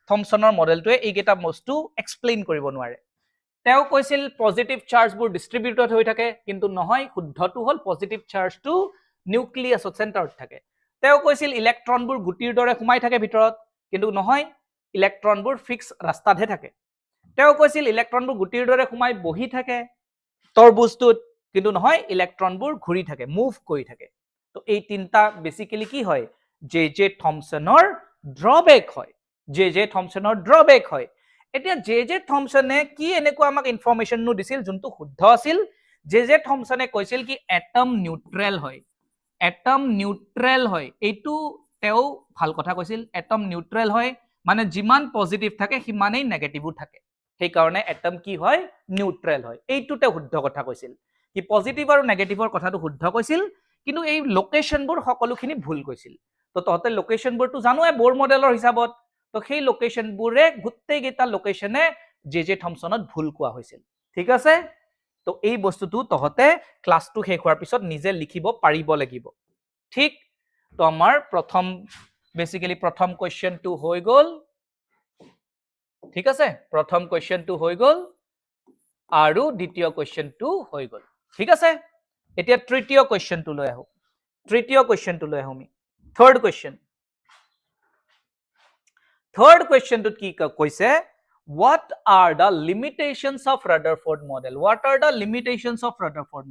থমসনৰ মডেলটোৱে এই কেইটা বস্তু এক্সপ্লেইন কৰিব নোৱাৰে তেও কৈছিল পজিটিভ চাৰ্জবোৰ ডিস্ট্ৰিবিউটেড হৈ থাকে কিন্তু নহয় শুদ্ধটো হল পজিটিভ চাৰ্জটো নিউক্লিয়াছত সেন্টাৰত থাকে তেও কৈছিল ইলেক্ট্ৰনবোৰ গুটিৰ দৰে ঘুমাই থাকে ভিতৰত কিন্তু নহয় ইলেক্ট্ৰনবোৰ ফিক্স ৰাস্তাতহে থাকে তেও কৈছিল ইলেক্ট্ৰনবোৰ গুটিৰ দৰে ঘুমাই বহি থাকে তৰবুজটোত কিন্তু নহয় ইলেক্ট্ৰনবোৰ ঘূৰি থাকে মুভ কৰি থাকে তো এই তিনটা বেসিক্যালি কি হয় জে থমসনৰ ড্ৰবেক হয় এতিয়া জে থমসনে কি এনেকুৱা আমাক ইনফৰমেশন নো দিছিল যোনটো শুদ্ধ আছিল জে থমসনে কৈছিল কি এটম নিউট্ৰেল হয় এইটো তেও ভাল কথা কৈছিল এটম নিউট্ৰেল হয় মানে যিমান পজিটিভ থাকে সিমানেই নেগেটিভো থাকে সেই কাৰণে এটম কি হয় নিউট্ৰেল হয় এইটোতে শুদ্ধ কথা কৈছিল কি পজিটিভ আৰু নেগেটিভৰ কথাটো শুদ্ধ কৈছিল কিন্তু এই লোকেশনবোৰ সকলোখিনি ভুল কৈছিল তো তহতে লোকেশনবোৰটো জানোৱে বোৰ মডেলৰ হিচাপত তো সেই লোকেশনবোৰে গোটেই গেটা লোকেশনে জে থমসনত ভুল কোৱা হৈছিল ঠিক আছে তো এই বস্তুটো তহতে ক্লাসটো শেষ হোৱাৰ পিছত নিজে লিখিব পাৰিব লাগিব ঠিক তো আমাৰ প্ৰথম বেসিক্যালি প্ৰথম কোৱেশ্চনটো হৈ গল ঠিক আছে প্ৰথম কোৱেশ্চনটো হৈ গল আৰু দ্বিতীয় কোৱেশ্চনটো হৈ গল ঠিক আছে এতিয়া তৃতীয় কোৱেশ্চনটো লৈ আহো আমি থাৰ্ড কোৱেশ্চনটোত কি কৈছে what are the limitations of Rutherford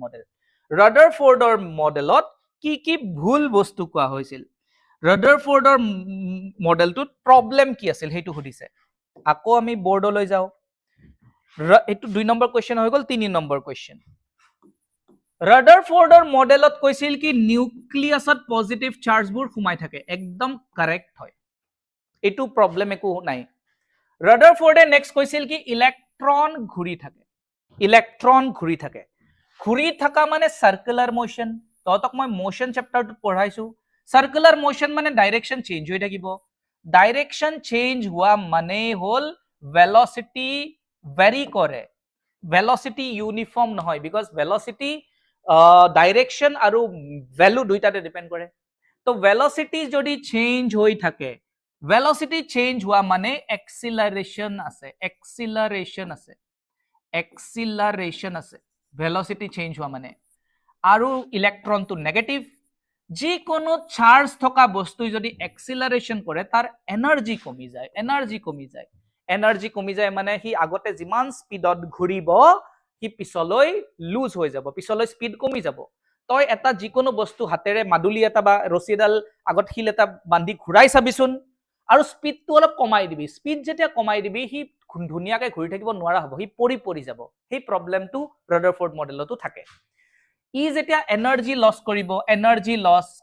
model Rutherfordৰ মডেলত কি ভুল বস্তু কোৱা হৈছিল Rutherfordৰ মডেলটোত প্ৰবলেম কি আছিল হেতু সুধিছে আকৌ আমি বোৰ্ডলৈ যাও এটো 2 নম্বৰ কোৱেশ্চন হৈ গল 3 নম্বৰ কোৱেশ্চন Rutherfordৰ মডেলত কৈছিল কি নিউক্লিয়াছত পজিটিভ চাৰ্জবোৰ ঘুমাই থাকে একদম কাৰেক্ট হয় এটো প্ৰবলেম একো নাই Rutherfordে নেক্সট কৈছিল কি ইলেক্ট্ৰন ঘূৰি থাকা মানে সাৰ্কুলাৰ মোশন ততক মই মোশন চেপ্টাৰটো পঢ়াইছো সাৰ্কুলাৰ মোশন মানে ডাইৰেকশন চেঞ্জ হৈ থাকিব ডাইৰেকশন চেঞ্জ হোৱা মানে হল ভেলোসিটি ভেৰি কৰে ভেলোসিটি ইউনিফৰ্ম নহয় বিকজ ভেলোসিটি ডাইৰেকশন আৰু ভ্যালু দুইটাতে ডিপেন্ড কৰে তো ভেলোসিটি যদি চেঞ্জ হৈ থাকে velocity change হোৱা মানে acceleration আছে velocity change হোৱা মানে আৰু ইলেক্ট্ৰনটো নেগেটিভ যি কোনো চাৰ্জ থকা বস্তু যদি acceleration কৰে তাৰ এনাৰ্জি কমি যায় মানে হি আগতে যিমান স্পিডত ঘূৰিব হি পিছলৈ লুজ হৈ যাব পিছলৈ স্পিড কমি যাব তই এটা যি কোনো বস্তু হাতেৰে মাদুলি এটা বা ৰছীডাল আগত হিল এটা বান্ধি ঘূৰাই চাবিচোন আৰু স্পিডটো অলপ কমাই দিবি স্পিড যেতিয়া কমাই দিবি হি ধুনিয়াকৈ ঘূৰি থাকিব নোৱাৰা হ'ব হি পৰি যাব সেই প্ৰবলেমটো Rutherford মডেলতো থাকে ই যেতিয়া এনাৰ্জি লস কৰিব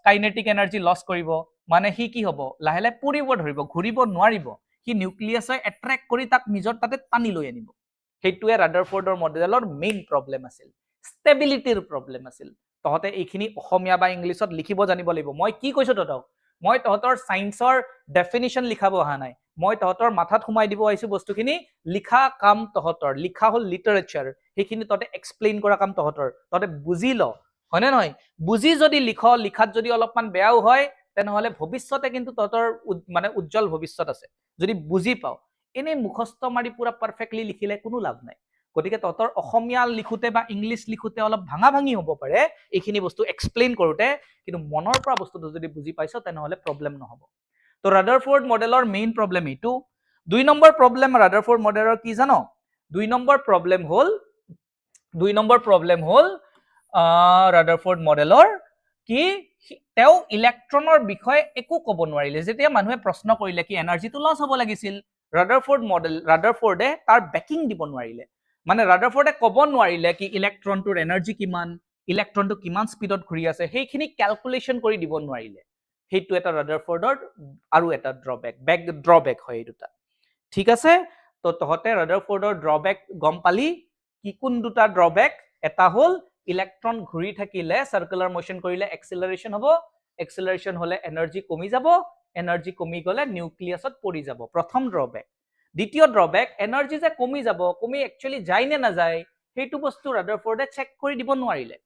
কাইনেটিক এনাৰ্জি লস কৰিব মানে হি কি হ'ব লাহে লাহে পৰিব ধৰিব ঘূৰিব নোৱাৰিব সি নিউক্লিয়াছে এট্ৰেক্ট কৰি তাক নিজৰ তাতে টানি লৈ আনিব সেইটোৱে ৰাদাৰফৰ্ডৰ মডেলৰ মেইন প্ৰব্লেম আছিল ষ্টেবিলিটিৰ প্ৰব্লেম আছিল তহতে এইখিনি অসমীয়া বা ইংলিছত লিখিব জানিব লাগিব মই কি কৈছো তহঁতক মই তহঁতৰ সায়েন্সৰ ডেফিনিশ্যন লিখাব অহা নাই মই তহঁতৰ মাথাত সোমাই দিব আহিছো বস্তুখিনি লিখা কাম তহঁতৰ লিখা হল লিটাৰেচাৰ সেইখিনি তহঁতে এক্সপ্লেইন কৰা কাম তহঁতে বুজি ল হয়নে নহয় বুজি যদি লিখাত যদি অলপমান বেয়াও হয় তেনেহলে ভৱিষ্যতে কিন্তু তহঁতৰ মানে উজ্জ্বল ভৱিষ্যত আছে যদি বুজি পাও এনে মুখস্থ মাৰি পুৰা পাৰফেক্টলি লিখিলে কোনো লাভ নাই গতিকে তহঁতৰ অসমীয়া লিখোতে বা ইংলিছ লিখোতে অলপ ভাঙা ভাঙি হ'ব পাৰে এইখিনি বস্তু এক্সপ্লেইন কৰোতে কিন্তু মনৰ পৰা বস্তুটো যদি বুজি পাইছ তেনেহলে প্ৰব্লেম নহব তো ৰাদাৰফৰ্ড মডেলৰ মেইন প্ৰব্লেম এইটো 2 নম্বৰ প্ৰব্লেম ৰাদাৰফৰ্ড মডেলৰ কি জানো 2 নম্বৰ প্ৰব্লেম হল ৰাদাৰফৰ্ড মডেলৰ কি তেও ইলেক্ট্ৰনৰ বিষয়ে একো ক'ব নোৱাৰিলে যেতিয়া মানুহে প্ৰশ্ন কৰিলে কি এনাৰ্জিটো লছ হ'ব লাগিছিল ৰাদাৰফৰ্ডে তাৰ বেকিং দিব নোৱাৰিলে মানে ৰাদাৰফৰ্ডে ক'ব নোৱাৰিলে কি ইলেক্ট্ৰনটোৰ এনাৰ্জি কিমান ইলেক্ট্ৰনটো কিমান স্পিডত ঘূৰি আছে সেইখিনি ক্যালকুলেশন কৰি দিব নোৱাৰিলে সেইটো এটা ৰাদাৰফৰ্ডৰ আৰু এটা ড্ৰবেক হয় এই দুটা ঠিক আছে তো তহতে ৰাদাৰফৰ্ডৰ ড্ৰবেক গম পালি কি কোন দুটা ড্ৰবেক এটা হল ইলেক্ট্ৰন ঘূৰি থাকিলে সাৰ্কুলাৰ মোশন কৰিলে এক্সিলাৰেশন হ'ব এক্সিলাৰেশন হলে এনাৰ্জি কমি যাব এনাৰ্জি কমি গলে নিউক্লিয়াছত পৰি যাব প্ৰথম ড্ৰবেক দ্বিতীয় ড্ৰবেক এনাৰ্জি যে কমি যাব কমি একচুয়ালি যায় নে নাযায় সেইটো বস্তু ৰাদাৰফৰ্ডে চেক কৰি দিব নোৱাৰিলে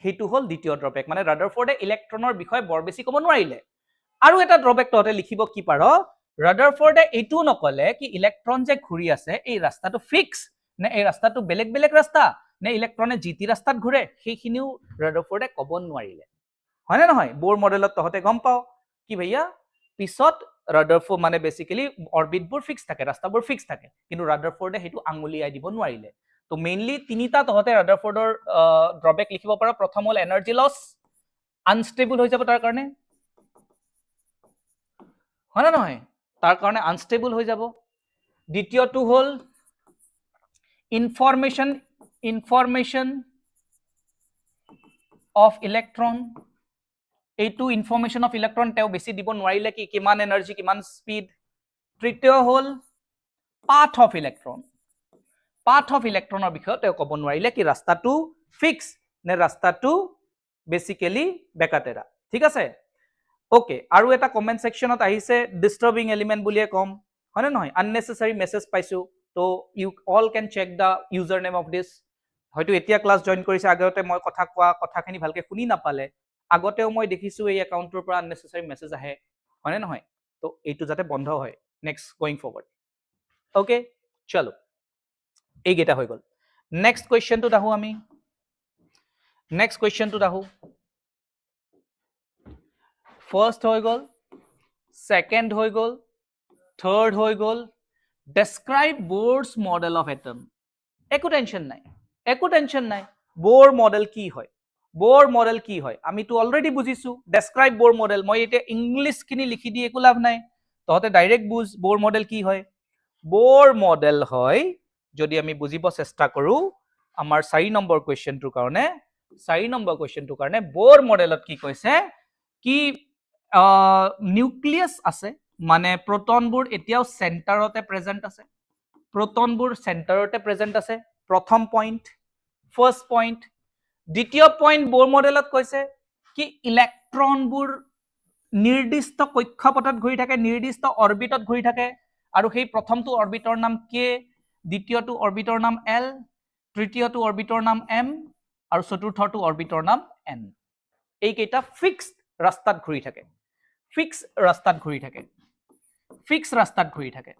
সেইটো হল দ্বিতীয় ড্ৰবেক মানে ৰাদাৰফৰ্ডে ইলেক্ট্ৰনৰ বিষয়ে বৰ বেছি ক'ব নোৱাৰিলে আৰু এটা ড্ৰবেক তহতে লিখিব কি পাৰ ৰাদাৰফৰ্ডে এইটো নকলে কি ইলেক্ট্ৰন যে ঘূৰি আছে এই ৰাস্তাটো ফিক্স নে এই ৰাস্তাটো বেলেগ ৰাস্তা নে ইলেক্ট্ৰনে জিটি ৰাস্তাত ঘূৰে সেইখিনিও ৰাদাৰফৰ্ডে ক'ব নোৱাৰিলে হয়নে নহয় বোৰ মডেলত তহতে গম পাও কি ভাইয়া পিছত ৰাদাৰফৰ্ড মানে বেসিক্যালি অৰবিটবোৰ ফিক্স থাকে ৰাস্তাবোৰ ফিক্স থাকে কিন্তু ৰাদাৰফৰ্ডে হেতু আঙুলিয়াই দিব নোৱাৰিলে তো মেইনলি তিনিটা তহতে ৰাদাৰফৰ্ডৰ ড্ৰবেক লিখিব পাৰা প্ৰথম হল এনাৰ্জি লস আনষ্টেবল হৈ যাব তাৰ কাৰণে হয় না নহয় তাৰ কাৰণে আনষ্টেবল হৈ যাব দ্বিতীয়টো হল ইনফৰমেশন অফ ইলেক্ট্ৰন এইটো ইনফৰমেশন অফ ইলেক্ট্ৰন তেও বেছি দিব নোৱাৰিলে কি কিমান এনাৰ্জি কিমান স্পিড তৃতীয় হল পাথ অফ ইলেক্ট্ৰনৰ বিষয়ে তেও ক'ব নোৱাৰিলে কি ৰাস্তাটো ফিক্স নে ৰাস্তাটো বেসিক্যালি বেকাটেৰা ঠিক আছে ওকে আৰু এটা কমেন্ট সেকশনত আহিছে ডিস্টার্বিং এলিমেন্ট বুলিয়ে কম হয়নে নহয় আননেসেসারি মেসেজ পাইছো তো you all can check the user name of this হয়তো এতিয়া ক্লাস জয়েন কৰিছে আগতে মই কথা কোৱা কথাখিনি ভালকে শুনি নাপালে আগতেও মই দেখিছো এই একাউন্টৰ পৰা আননেসেসারি মেসেজ আহে হয়নে নহয় তো এইটো যাতে বন্ধ হয় নেক্সট গোইং ফৰৱাৰ্ড ওকে চলো এই গেটা হৈ গল নেক্সট কোৱেশ্চনটো আহো আমি ফার্স্ট হৈ গল সেকেন্ড হৈ গল থার্ড হৈ গল ডেসক্রাইব বোরস মডেল অফ এটম একো টেনশন নাই বোর মডেল কি হয় আমি তো অলরেডি বুঝিছো ডেসক্রাইব বোর মডেল মই এটা ইংলিশ খিনি লিখি দি একো লাভ নাই তহতে ডাইরেক্ট বুঝ বোর মডেল কি হয় বোর মডেল হয় যদি আমি বুঝিব চেষ্টা কৰো আমাৰ 4 নম্বৰ কোৱেশ্চনটোৰ কাৰণে বোৰ মডেলত কি কৈছে কি নিউক্লিয়াস আছে মানে প্ৰোটনবোৰ এতিয়াও সেন্টাৰতে প্ৰেজেন্ট আছে প্ৰথম পয়েন্ট ফাৰ্স্ট পয়েন্ট দ্বিতীয় পয়েন্ট বোৰ মডেলত কৈছে কি ইলেক্ট্ৰনবোৰ নিৰ্দিষ্ট কক্ষপথত ঘূৰি থাকে নিৰ্দিষ্ট অৰবিটত ঘূৰি থাকে আৰু সেই প্ৰথমটো অৰবিটৰ নাম কে দ্বিতীয়টো অৰবিটৰ নাম এল তৃতীয়টো অৰবিটৰ নাম এম আৰু চতুৰ্থটো অৰবিটৰ নাম এন এই কেইটা ফিক্সড ৰাস্তাত ঘূৰি থাকে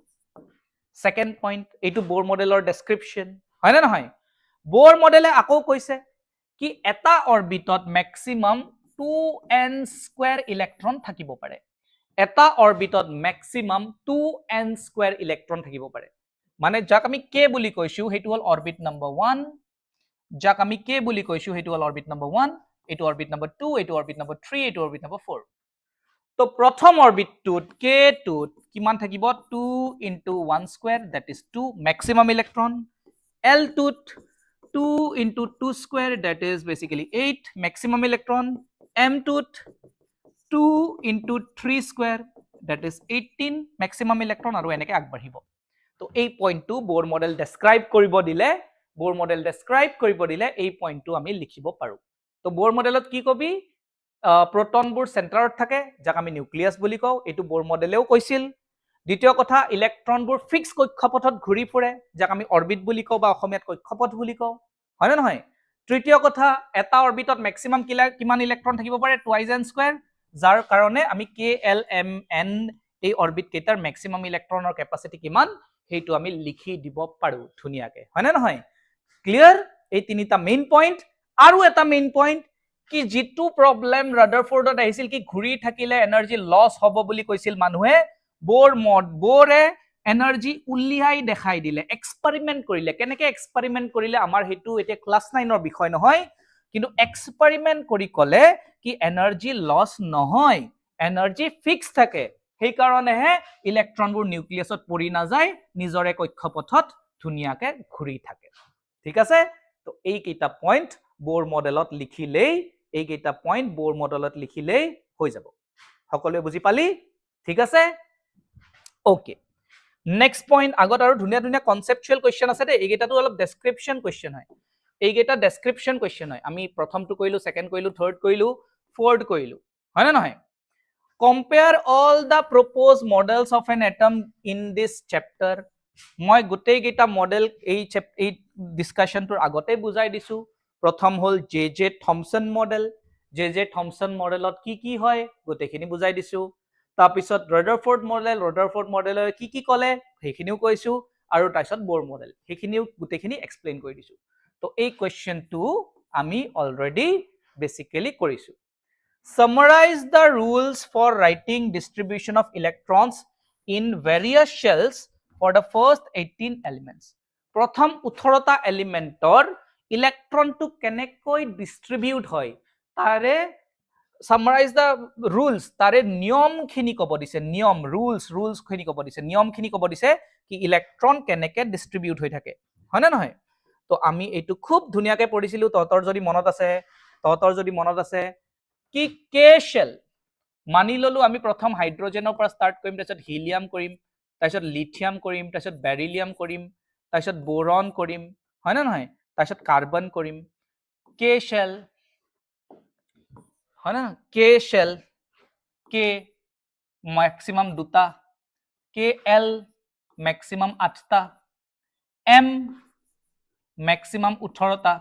সেকেন্ড পয়েন্ট এইটো বোৰ মডেলৰ ডেসক্রিপশন হয় না নহয় বোর মডেলে আকৌ কৈছে কি এটা অরবিটত ম্যাক্সিমাম 2n স্কয়ার ইলেক্ট্রন থাকিব পাৰে এটা অৰবিটত ম্যাক্সিমাম 2n স্কয়াৰ ইলেক্ট্ৰন থাকিব পাৰে মানে যাক আমি কে বুলি কৈছো হেতু হল অরবিট নাম্বার 1 যাক আমি কে বুলি কৈছো হেতু হল অরবিট নাম্বার 1 এটো অরবিট নাম্বার 2 এটো অরবিট নাম্বার 3 এটো অরবিট নাম্বার 4 তো প্রথম অরবিটটোত কে টুত কিমান থাকিব 2 into 1 square that is 2 maximum electron L টুত 2 into 2 square that is basically 8 maximum electron M টুত 2 into 3 square that is 18 maximum electron আৰু এনেকে আগবাঢ়িব তো এই পইণ্টটো বোৰ মডেল ডেসক্ৰাইব কৰিব দিলে এই পইণ্টটো আমি লিখিব পাৰো তো বোৰ মডেলত কি কবি প্ৰটনবোৰ চেণ্টাৰত থাকে যাক আমি নিউক্লিয়াছ বুলি কওঁ এইটো বোৰ মডেলেও কৈছিল দ্বিতীয় কথা ইলেক্ট্ৰনবোৰ ফিক্স কক্ষপথত ঘূৰি ফুৰে যাক আমি অৰবিট বুলি কওঁ বা অসমীয়াত কক্ষপথ বুলি কওঁ হয় না নহয় তৃতীয় কথা এটা অৰবিটত ম্যাক্সিমাম কিমান ইলেক্ট্ৰন থাকিব পাৰে টুৱাইজ এন স্কয়াৰ যাৰ কাৰণে আমি কে এল এম এন এই অৰবিট কেটাৰ ম্যাক্সিমাম ইলেক্ট্ৰনৰ ক্যাপাসিটি কিমান হেইটো আমি লিখি দিব পাৰো ধুনিয়াকে হয় না নহয় ক্লিয়াৰ এই তিনিটা মেইন পইণ্ট আৰু এটা মেইন পইণ্ট কি যেটো প্ৰবলেম ৰাদাৰফোৰ্ডত আহিছিল কি ঘূৰি থাকিলে এনাৰ্জি লস হ'ব বুলি কৈছিল মানুহে বোৰে এনাৰ্জি উলিয়াই দেখাই দিলে এক্সপেৰিমেন্ট কৰিলে কেনেকে এক্সপেৰিমেন্ট কৰিলে আমাৰ হেতু এতিয়া ক্লাস 9 ৰ বিষয় নহয় কিন্তু এক্সপেৰিমেন্ট কৰি কলে কি এনাৰ্জি লস নহয় এনাৰ্জি ফিক্স থাকে সেই কাৰণেহে ইলেক্ট্ৰনবোৰ নিউক্লিয়াছত পৰি না যায় নিজৰে কক্ষপথত ধুনিয়াকে ঘূৰি থাকে ঠিক আছে তো এই কেইটা পইণ্ট বোৰ মডেলত লিখিলেই এই কেইটা পইণ্ট বোৰ মডেলত লিখিলেই হৈ যাব সকলোৱে বুজি পালি ঠিক আছে ওকে নেক্সট পইণ্ট আগত আৰু ধুনিয়া ধুনিয়া কনসেপচুৱেল কোৱেশ্চন আছে দে এইকেইটাটো অলপ ডেসক্ৰিপচন কোৱেশ্চন হয় এইকেইটা ডেসক্ৰিপচন কোৱেশ্চন হয় আমি প্ৰথমটো কইলো সেকেন্ড কইলো থাৰ্ড কইলো ফোৰ্থ কইলো হয় না নহয় compare all the proposed models of an atom in this chapter মই গোটেই কেইটা মডেল এই ডিসকাশনটোৰ আগতে বুজাই দিছো প্ৰথম হল জে জে থমসন মডেলত কি হয় গোটেইখিনি বুজাই দিছো তাৰপিছত ৰাদাৰফোৰ্ড মডেলৰ কি কলে সেইখিনিও কৈছো আৰু তাৰপিছত বোৰ মডেল সেইখিনিও গোটেইখিনি এক্সপ্লেইন কৰি দিছো তো এই কোৱেশ্চনটো আমি অলৰেডি বেসিক্যালি কৰিছো summarize the rules for writing distribution of electrons in various shells for the first 18 elements প্ৰথম 18টা এলিমেন্টৰ ইলেক্ট্ৰনটো কেনেকৈ ডিস্ট্ৰিবিউট হয় তাৰে summarize the rules তাৰে নিয়মখিনি ক'ব দিছে নিয়ম rules খিনি ক'ব দিছে নিয়মখিনি ক'ব দিছে কি ইলেক্ট্ৰন কেনেকৈ ডিস্ট্ৰিবিউট হৈ থাকে হয় না নহয় তো আমি এইটো খুব ধুনিয়াকৈ পঢ়িছিলো ততৰ যদি মনত আছে কি কে শেল মানি ললো আমি প্ৰথম হাইড্ৰোজেনৰ পৰা স্টাৰ্ট কৰিম তাৰপিছত হিলিয়াম কৰিম তাৰপিছত লিথিয়াম কৰিম তাৰপিছত বেৰিলিয়াম কৰিম তাৰপিছত বোৰন কৰিম হয় না নহয় তাৰপিছত কাৰ্বন কৰিম কে শেল হয় না কে শেল কে ম্যাক্সিমাম দুটা কে এল ম্যাক্সিমাম 8টা এম ম্যাক্সিমাম 18টা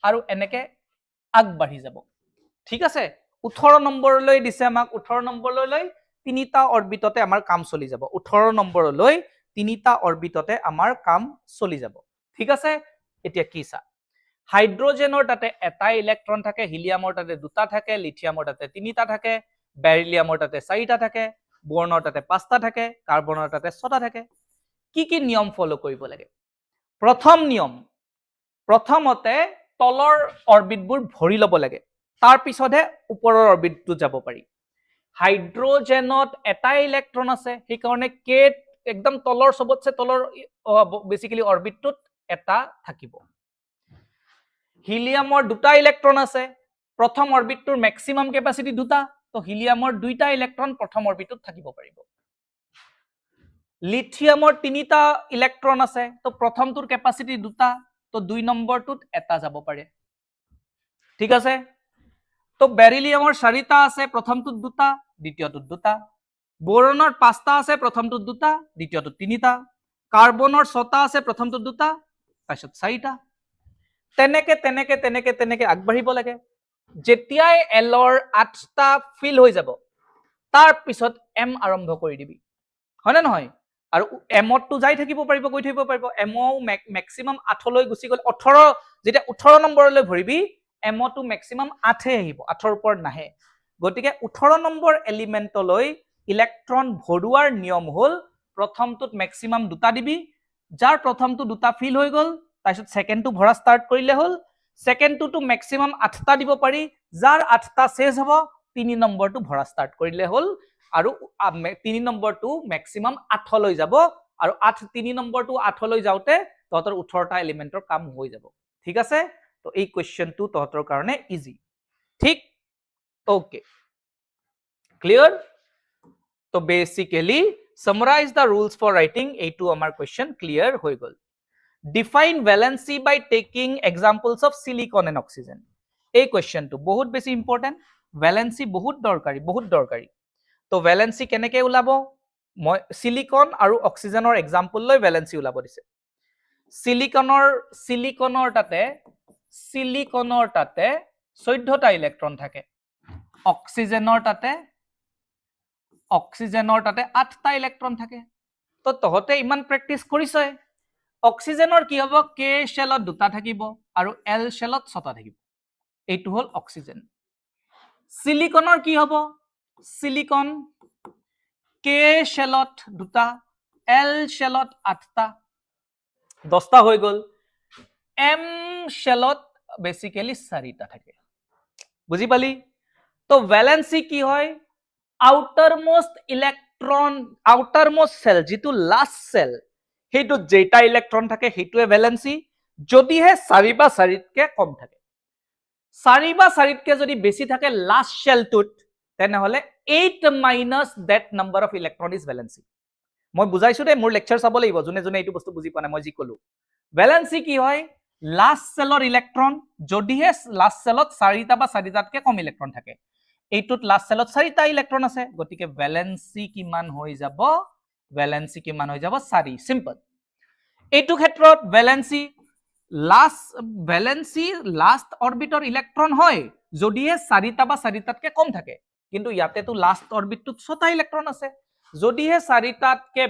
আৰু এনেকে আগবাঢ়ি যাব ঠিক আছে 18 নম্বৰলৈ দিছে আমাক 18 নম্বৰলৈ তিনিটা অৰবিটতে আমাৰ কাম চলি যাব 18 নম্বৰলৈ তিনিটা অৰবিটতে আমাৰ কাম চলি যাব ঠিক আছে এতিয়া কি চা হাইড্ৰোজেনৰ তাতে এটা ইলেক্ট্ৰন থাকে হিলিয়ামৰ তাতে দুটা থাকে লিথিয়ামৰ তাতে তিনিটা থাকে বেৰিলিয়ামৰ তাতে চাৰিটা থাকে বোৰনৰ তাতে পাঁচটা থাকে কাৰ্বনৰ তাতে ছটা থাকে কি নিয়ম ফলো কৰিব লাগে প্ৰথম নিয়ম প্ৰথমতে তলৰ অৰবিটবোৰ ভৰি ল'ব লাগে তাৰ পিছতহে ওপৰৰ অৰবিটটো যাব পাৰি হাইড্ৰোজেনত এটা ইলেক্ট্ৰন আছে সেই কাৰণে কে একদম তলৰ সবতছে তলৰ বেসিক্যালি অৰবিটটোত এটা থাকিব হিলিয়ামৰ দুটা ইলেক্ট্ৰন আছে প্ৰথম অৰবিটটোৰ ম্যাক্সিমাম ক্যাপাসিটি দুটা তো হিলিয়ামৰ দুইটা ইলেক্ট্ৰন প্ৰথম অৰবিটত থাকিব পাৰিব লিথিয়ামৰ তিনিটা ইলেক্ট্ৰন আছে তো প্ৰথমটোৰ ক্যাপাসিটি দুটা তো দুই নম্বৰটোত এটা যাব পাৰে ঠিক আছে তো বেৰিলিয়ামৰ চাৰিটা আছে প্ৰথমটোত দুটা দ্বিতীয়টোত দুটা বোৰনৰ পাঁচটা আছে প্ৰথমটোত দুটা দ্বিতীয়টোত তিনিটা কাৰ্বনৰ ছটা আছে প্ৰথমটোত দুটা তাৰপিছত চাৰিটা তেনেকে আগবাঢ়িব লাগে যেতিয়াই এলৰ 8টা ফিল হৈ যাব তাৰ পিছত এম আৰম্ভ কৰি দিবি হয় না নহয় আৰু এমটো যাই থাকিব পাৰিব গৈ থাকিব পাৰিব এমও ম্যাক্সিমাম 8 লৈ গুচি গল 18 যেতিয়া 18 নম্বৰলৈ ভৰিবি এমটো ম্যাক্সিমাম 8 আহিব 8ৰ ওপৰত নাহে গতিকে 18 নম্বৰ এলিমেন্টলৈ ইলেক্ট্ৰন ভৰুৱাৰ নিয়ম হল প্ৰথমটোত ম্যাক্সিমাম দুটা দিবি যাৰ প্ৰথমটো দুটা ফিল হৈ গল তাৰপিছত সেকেন্ডটো ভৰা স্টাৰ্ট কৰিলে হল সেকেন্ডটো ম্যাক্সিমাম 8টা দিব পাৰি যাৰ 8টা শেষ হ'ব 3 নম্বৰটো ভৰা স্টাৰ্ট কৰিলে হল আৰু 3 নম্বৰটো ম্যাক্সিমাম 8 লৈ যাব আৰু 3 নম্বৰটো 8 লৈ যাওতে তহঁতৰ 18টা এলিমেন্টৰ কাম হৈ যাব ঠিক আছে তো এই কোৱেশ্চনটো তহঁতৰ কাৰণে ইজি ঠিক ওকে ক্লিয়াৰ তো basically summarize the rules for writing এইটো আমাৰ question clear হৈ গল define valency by taking examples of silicon and oxygen এই questionটো বহুত বেছি important valency বহুত দৰকাৰী তো valency কেনেকৈ ওলাব মই silicon আৰু oxygenৰ example লৈ valency ওলাব দিছে সিলিকনৰ তাতে 14টা ইলেক্ট্ৰন থাকে অক্সিজেনৰ তাতে 8টা ইলেক্ট্ৰন থাকে তো তহতে ইমান প্ৰেক্টিস কৰিছয় অক্সিজেনৰ কি হ'ব কে শেলত দুটা থাকিব আৰু এল শেলত 6টা থাকিব এইটো হল অক্সিজেন সিলিকনৰ কি হ'ব সিলিকন কে শেলত দুটা এল শেলত 8টা 10টা হৈ গল এম শেলত বেসিক্যালি 4টা থাকে বুজি পালি তো ভ্যালেন্সি কি হয় আউটারমোস্ট ইলেক্ট্রন আউটারমোস্ট সেল যেটো লাস্ট সেল হেইটো যেটা ইলেক্ট্রন থাকে হেইটোৱে ভ্যালেন্সি যদিহে 4 বা 4তকে কম থাকে 4 বা 4তকে যদি বেছি থাকে লাস্ট সেলটোত তেনেহলে 8 minus that number of electron is valency মই বুজাইছো দে মোৰ লেকচাৰ চাব লাগিব যোনে এইটো বস্তু বুজি পোৱা নাই মই যি কলো ভ্যালেন্সি কি হয় লাস্ট সেলৰ ইলেক্ট্ৰন যদিহে লাস্ট সেলত 4টা বা 4টাতকে কম ইলেক্ট্ৰন থাকে এইটোত লাস্ট সেলত 4টা ইলেক্ট্ৰন আছে গতিকে ভ্যালেন্সি কিমান হৈ যাব 4 সিম্পল এইটো ক্ষেত্ৰত ভ্যালেন্সি লাস্ট অৰবিটৰ ইলেক্ট্ৰন হয় যদিহে 4টা বা 4টাতকে কম থাকে কিন্তু ইয়াতেতো লাস্ট অৰবিটটোত 6টা ইলেক্ট্ৰন আছে যদিহে 4টাতকে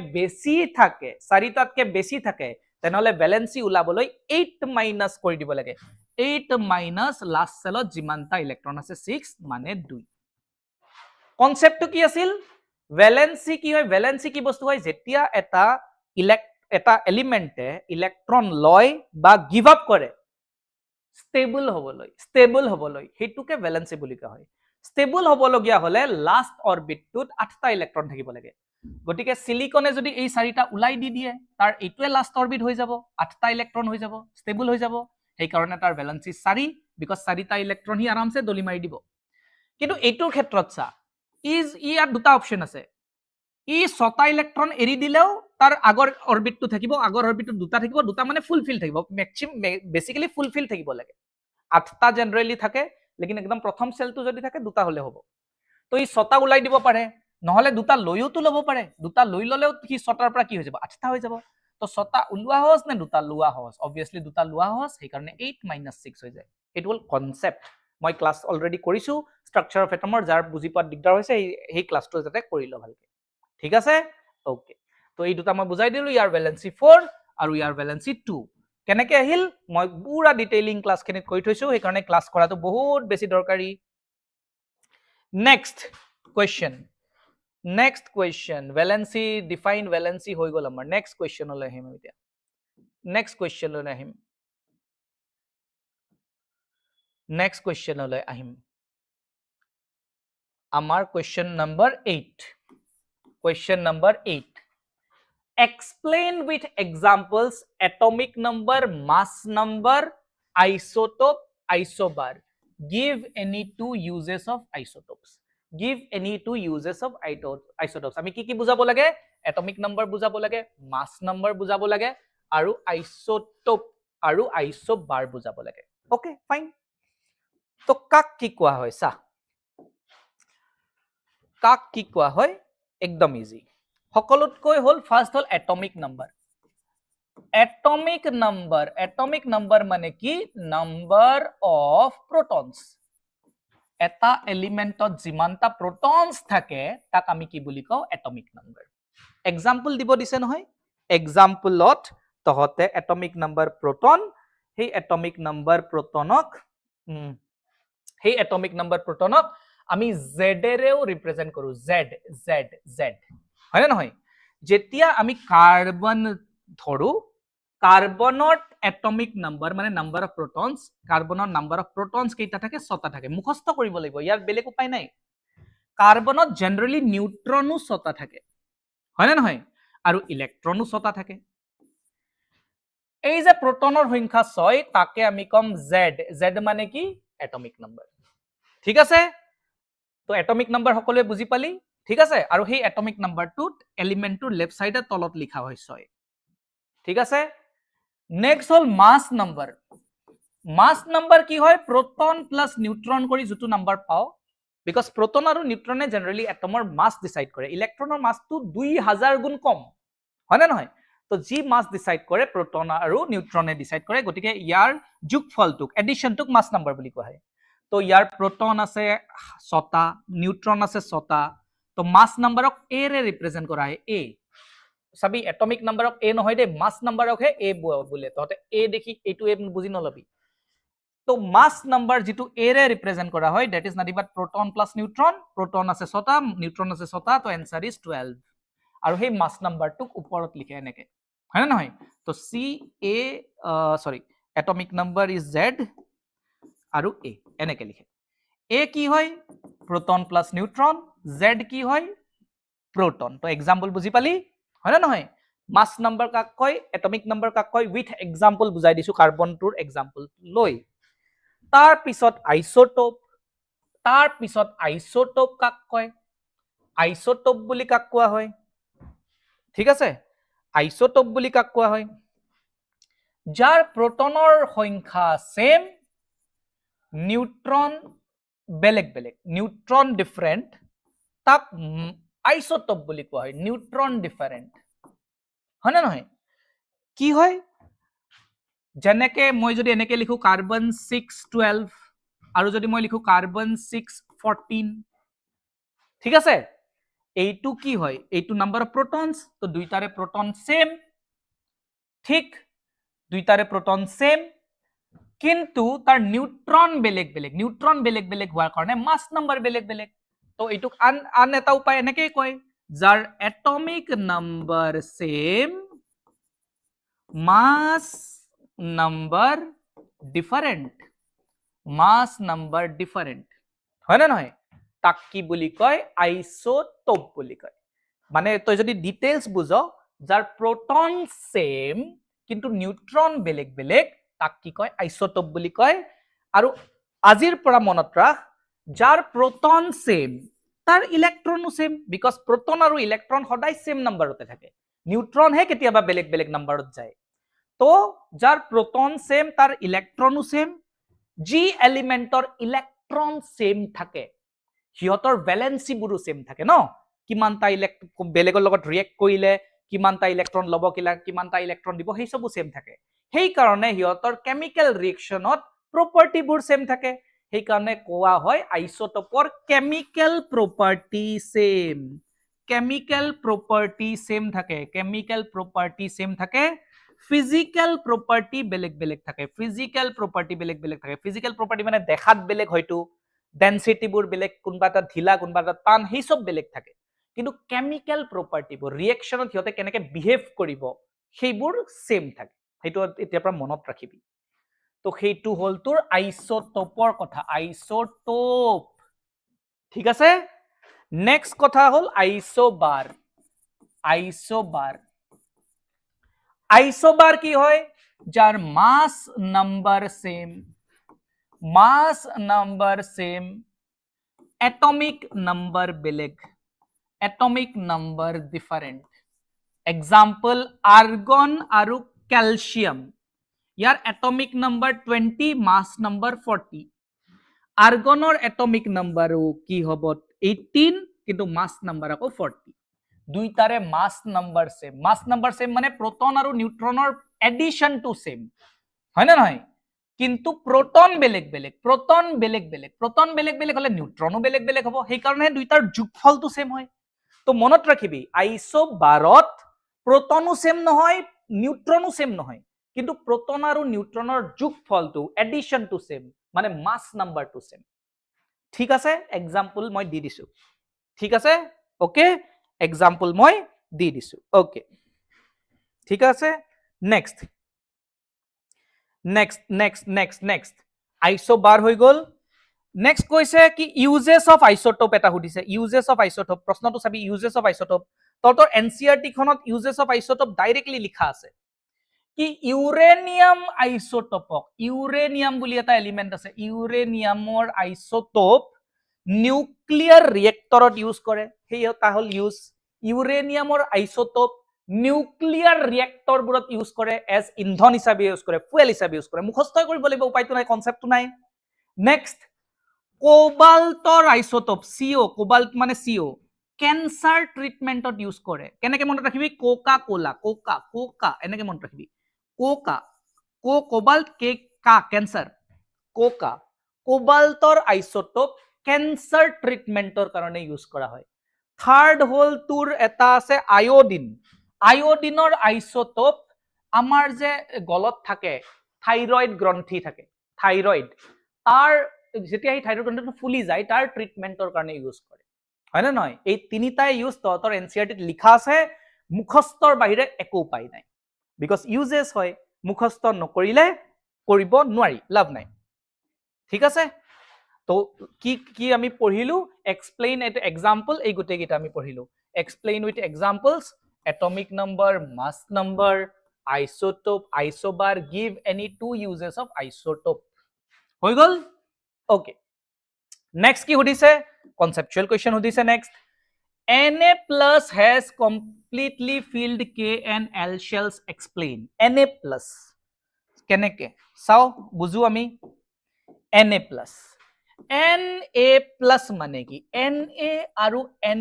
বেছি থাকে তেনেহলে ভ্যালেন্সি ওলাবলৈ 8 মাইনাস কৰি দিব লাগে 8 মাইনাস লাস্ট সেলত যিমানটা ইলেক্ট্ৰন আছে 6 মানে 2 কনসেপ্টটো কি আছিল ভ্যালেন্সি কি হয় ভ্যালেন্সি কি বস্তু হয় যেতিয়া এটা এলিমেন্টে ইলেক্ট্ৰন লয় বা গিভ আপ কৰে ষ্টেবল হবলৈ হেতুকে ভ্যালেন্সি বুলি কোৱা হয় ষ্টেবল হবলগিয়া হলে লাস্ট অৰবিটটোত 8টা ইলেক্ট্ৰন থাকিব লাগে গতিকে সিলিকনে যদি এই 4টা উলাই দি দিয়ে তাৰ এইটোৱে লাস্ট অৰবিট হৈ যাব 8টা ইলেক্ট্ৰন হৈ যাব ষ্টেবল হৈ যাব সেই কাৰণে তাৰ ভ্যালেন্সি 4 বিকজ 4টা ইলেক্ট্ৰন হি আৰামছে দলি মাৰি দিব কিন্তু এইটোৰ ক্ষেত্ৰত চা ইয়াৰ দুটা অপচন আছে 6টা ইলেক্ট্ৰন এৰি দিলেও তাৰ আগৰ অৰবিটটো থাকিব আগৰ অৰবিটটো দুটা থাকিব দুটা মানে ফুলফিল থাকিব বেসিক্যালি ফুলফিল থাকিব লাগে 8টা জেনাৰেলি থাকে লেকিন একদম প্ৰথম সেলটো যদি থাকে দুটা হলে হ'ব তো 6টা উলাই দিব পাৰে নহলে দুটা লৈওতো লব পাৰে দুটা লৈ ললেও কি 6টাৰ পৰা কি হৈ যাব 8টা হৈ যাব তো 6টা উলোৱা হস নে দুটা লোৱা হস অবভিয়াসলি দুটা লোৱা হস সেই কাৰণে 8 - 6 হৈ যায় ইট উইল কনসেপ্ট মই ক্লাস অলৰেডি কৰিছো স্ট্ৰাকচাৰ অফ এটমৰ যাৰ বুজি পোৱা দিগদাৰ হৈছে এই ক্লাসটো যাতে কৰি ল ভালকে ঠিক আছে ওকে তো এই দুটা মই বুজাই দিলো ইয়াৰ ভ্যালেন্সি 4 আৰু ইয়াৰ ভ্যালেন্সি 2 কেনেকে আহিল মই পুৰা ডিটেইলিং ক্লাস খিনিত কৈ থৈছো সেই কাৰণে ক্লাস কৰাটো বহুত বেছি দৰকাৰী next question valency define valency হৈ গল আমাৰ নেক্সট কোৱেশ্চন লৈ আহিম এতিয়া নেক্সট কোৱেশ্চন লৈ আহিম আমাৰ question number 8 explain with examples atomic number mass number isotope isobar give any two uses of isotopes আমি কি বুজাব লাগে atomic number বুজাব লাগে mass number বুজাব লাগে আৰু isotope আৰু isobar বুজাব লাগে ওকে ফাইন তো কাক কি কোৱা হয় সা কাক কি কোৱা হয় একদম ইজি সকলোতকৈ হল ফার্স্ট হল এটমিক নাম্বার মানে কি নাম্বার অফ প্রোটনস এটা এলিমেন্টত যিমানটা প্রোটনস থাকে তাক আমি কি বুলি কও এটমিক নাম্বার এক্সাম্পল দিব দিছে নহয় এক্সাম্পলত তহতে এটমিক নাম্বার প্রোটন সেই এটমিক নাম্বার প্রোটনক আমি z এৰেও ৰিপ্ৰেজেন্ট কৰো z হয় না নহয় যেতিয়া আমি কাৰ্বন ধৰো কাৰ্বনৰ এটমিক নাম্বাৰ মানে নাম্বাৰ অফ প্ৰোটনস কাৰ্বনৰ নাম্বাৰ অফ প্ৰোটনস কেইটা থাকে 6টা থাকে মুখস্থ কৰিব লাগিব ইয়াৰ বেলেগ উপায় নাই কাৰ্বনত জেনাৰেলি নিউট্ৰনো 6টা থাকে হয় না নহয় আৰু ইলেক্ট্ৰনো 6টা থাকে এই যে প্ৰোটনৰ সংখ্যা 6 তাকে আমি কম z মানে কি এটমিক নাম্বাৰ ঠিক আছে তো এটমিক নাম্বাৰ সকলোৱে বুজি পালি ঠিক আছে আৰু সেই এটমিক নাম্বাৰটো এলিমেন্টৰ লেফট সাইডে তলত লিখা হয় 6 ঠিক আছে নেক্সট হল মাস নাম্বাৰ মাস নাম্বাৰ কি হয় proton plus neutron কৰি যেটো নাম্বাৰ পাও because proton আৰু neutron generally atomৰ mass decide কৰে ইলেক্ট্ৰনৰ মাসটো 2000 গুণ কম হয় না নহয় তো জি মাস ডিসাইড কৰে proton আৰু neutron ডিসাইড কৰে গটিকে ইয়াৰ যোগফলটোক এডিশনটোক মাস নাম্বাৰ বুলি কোৱা হয় তো ইয়াৰ proton আছে 6টা neutron আছে 6টা তো মাস নাম্বাৰক a ৰে ৰিপ্ৰেজেন্ট কৰা হয় a সবি এটমিক নাম্বাৰক a নহয় দে মাস নাম্বাৰক হে a বুলে তহতে a দেখি এটো a বুজি নলবি তো মাস নাম্বাৰ যেটো a ৰে ৰিপ্ৰেজেন্ট কৰা হয় that is nothing but proton plus neutron proton আছে 6টা neutron আছে 6টা তো आंसर ইজ 12 আৰু সেই মাস নাম্বাৰটোক ওপৰত লিখে এনেকে হয় না নহয় তো c a সৰি এটমিক নাম্বাৰ ইজ z আৰু a এনেকে লিখে a কি হয় proton plus neutron z কি হয় proton তো एग्जांपल বুজি পালি হয় না নহয় মাস নাম্বাৰ কাক কয় এটমিক নাম্বাৰ কাক কয় উইথ एग्जांपल বুজাই দিছো কাৰ্বনটোৰ एग्जांपल লৈ তাৰ পিছত আইসোটোপ কাক কয় আইসোটোপ বুলি কাক কোৱা হয় ঠিক আছে আইসোটোপ বুলি কাক কোৱা হয় যাৰ প্ৰটনৰ সংখ্যা সেম নিউট্ৰন বেলেগ বেলেগ নিউট্ৰন ডিফাৰেন্ট তাক আইসোটোপ বুলি কোৱা হয় নিউট্ৰন ডিফাৰেন্ট হয় না নহয় কি হয় যেনেকে মই যদি এনেকে লিখো কাৰ্বন 612 আৰু যদি মই লিখো কাৰ্বন 614 ঠিক আছে এইটো কি হয় এইটো নাম্বার অফ প্রোটনস তো দুইটারে প্রোটন সেম ঠিক দুইটারে প্রোটন সেম কিন্তু তার নিউট্রন বেলেগ বেলেগ হোৱাৰ কাৰণে মাস নাম্বাৰ বেলেগ বেলেগ তো এইটুক আন এটা উপায় এনেকে কয় যাৰ এটমিক নাম্বার সেম মাস নাম্বার ডিফারেন্ট হয় না নহয় তাক কি বুলি কয় আইসোটোপ বুলি কয় মানে তই যদি ডিটেইলস বুঝো যাৰ প্ৰোটন সেম কিন্তু নিউট্ৰন বেলেগ বেলেগ তাক কি কয় আইসোটোপ বুলি কয় আৰু আজিৰ পৰা মনত ৰাখ যাৰ প্ৰোটন সেম তাৰ ইলেক্ট্ৰনো সেম বিকজ প্ৰোটন আৰু ইলেক্ট্ৰন সদায় সেম নাম্বাৰতে থাকে নিউট্ৰন হে কেতিয়াবা বেলেগ বেলেগ নাম্বাৰত যায় তো যাৰ প্ৰোটন সেম তাৰ ইলেক্ট্ৰনো সেম জি এলিমেন্টৰ ইলেক্ট্ৰন সেম থাকে সিহঁতৰ ভ্যালেন্সি বুৰো সেম থাকে ন কিমানটা ইলেক্ট্ৰন বেলেগৰ লগত ৰিয়েক্ট কৰিলে কিমানটা ইলেক্ট্ৰন লব কিমানটা ইলেক্ট্ৰন দিব সেই সবু সেম থাকে সেই কাৰণে সিহঁতৰ কেমিক্যাল ৰিয়েকশনত প্ৰপাৰ্টিবোৰ সেম থাকে সেই কাৰণে কোৱা হয় আইসোটোপৰ কেমিক্যাল প্ৰপাৰ্টি সেম থাকে ফিজিক্যাল প্ৰপাৰ্টি বেলেগ বেলেগ থাকে ফিজিক্যাল প্ৰপাৰ্টি মানে দেখাত বেলেগ হয়তো ডেন্সিটি বুৰ বেলেগ কোনবা এটা ঢিলা কোনবা এটা টান সেই সব বেলেগ থাকে কিন্তু কেমিক্যাল প্ৰপাৰ্টিবোৰ ৰিয়েকশনত হিয়তে কেনেকে বিহেভ কৰিব সেইবোৰ সেম থাকে সেইটো এতিয়া পৰা মনত ৰাখিবি তো সেইটো হল তোৰ আইসোটোপৰ কথা আইসোটোপ ঠিক আছে নেক্সট কথা হল আইসোবাৰ কি হয় যাৰ mass number same atomic number বেলেগ atomic number different example argon আৰু ক্যালসিয়াম ইয়াৰ এটমিক নাম্বাৰ 20 মাস নাম্বাৰ 40 আৰ্গনৰ এটমিক নাম্বাৰও কি হ'ব 18 কিন্তু মাস নাম্বাৰ আকৌ 40 দুইটাৰে মাস নাম্বাৰ সেম মানে প্ৰোটন আৰু নিউট্ৰনৰ এডিশন টু সেম হয় না নহয় কিন্তু প্ৰোটন বেলেগ বেলেগ হলে নিউট্ৰনো বেলেগ বেলেগ হ'ব সেই কাৰণে দুইটাৰ যোগফলটো সেম হয় তো মনত ৰাখিবি আইসোবাৰত প্ৰোটনো সেম নহয় নিউট্ৰনো সেম নহয় কিন্তু প্ৰোটন আৰু নিউট্ৰনৰ যোগফলটো এডিশন টু সেম মানে মাস নাম্বাৰটো সেম ঠিক আছে एग्जांपल মই দি দিছো ঠিক আছে ওকে एग्जांपल মই দি দিছো ওকে ঠিক আছে নেক্সট আইসোবাৰ হৈ গল নেক্সট কৈছে কি ইউজেস অফ আইসোটোপ এটা সুধিছে ইউজেস অফ আইসোটোপ প্ৰশ্নটো চাবি ইউজেস অফ আইসোটোপ তোৰ এনসিআৰটি খনত ইউজেস অফ আইসোটোপ ডাইৰেক্টলি লিখা আছে কি ইউৰেনিয়াম আইসোটোপক ইউৰেনিয়াম বুলি এটা এলিমেন্ট আছে ইউৰেনিয়ামৰ আইসোটোপ নিউক্লিয়াৰ ৰিয়েক্টৰত ইউজ কৰে, সেই এটা হ'ল ইউজ। ইউৰেনিয়ামৰ আইচোটোপ নিউক্লিয়াৰ ৰিয়েক্টৰবোৰত ইউজ কৰে, এজ ইন্ধন হিচাপে ইউজ কৰে, ফুয়েল হিচাপে ইউজ কৰে। মুখস্থ কৰিব লাগিব, উপায়টো নাই, কনচেপ্টটো নাই। নেক্সট, কোবাল্টৰ আইচোটোপ CO, কোবাল্ট মানে CO, কেঞ্চাৰ ট্ৰিটমেণ্টত ইউজ কৰে। কেনেকে মনত ৰাখিবি? কোকা কোলা, কোকা কোকা এনেকে মনত ৰাখিবি। কোকা, কোবাল্ট, কা কেঞ্চাৰ, কোকা, কোবাল্টৰ আইচোটোপ কেঞ্চাৰ ট্ৰিটমেণ্টৰ কাৰণে ইউজ কৰা হয়। থাৰ্ড হ'ল তোৰ এটা আছে আয়োডিন। আয়োডিনৰ আইচোটোপ আমাৰ যে গলত থাকে, থাইৰয়েড গ্ৰন্থি থাকে, থাইৰয়েড, তাৰ যেতিয়া এই থাইৰয়েড গ্ৰন্থিটো ফুলি যায়, তাৰ ট্ৰিটমেণ্টৰ কাৰণে ইউজ কৰে, হয় নে নহয়? এই তিনিটাই ইউজ তহঁতৰ এনচিইআৰটিত লিখা আছে, মুখস্থৰ বাহিৰে একো উপায় নাই, বিকজ ইউজেছ হয়, মুখস্থ নকৰিলে কৰিব নোৱাৰি, লাভ নাই। ঠিক আছে, তো কি কি আমি পঢ়িলো? এক্সপ্লেইন উইথ এক্সাম্পল, এই গোটেইকেইটা আমি পঢ়িলো। Explain with examples, atomic number, mass number, isotope, isobar, give any two uses of isotope. হৈ গ'ল? ওকে, নেক্সট কি সুধিছে? কনচেপচুৱেল কুৱেশ্যন সুধিছে। Next, Na plus has completely filled K and L shells, explain. Na plus কেনেকে চাও বুঝো আমি। Na plus, Na plus মানে কি? Na আৰু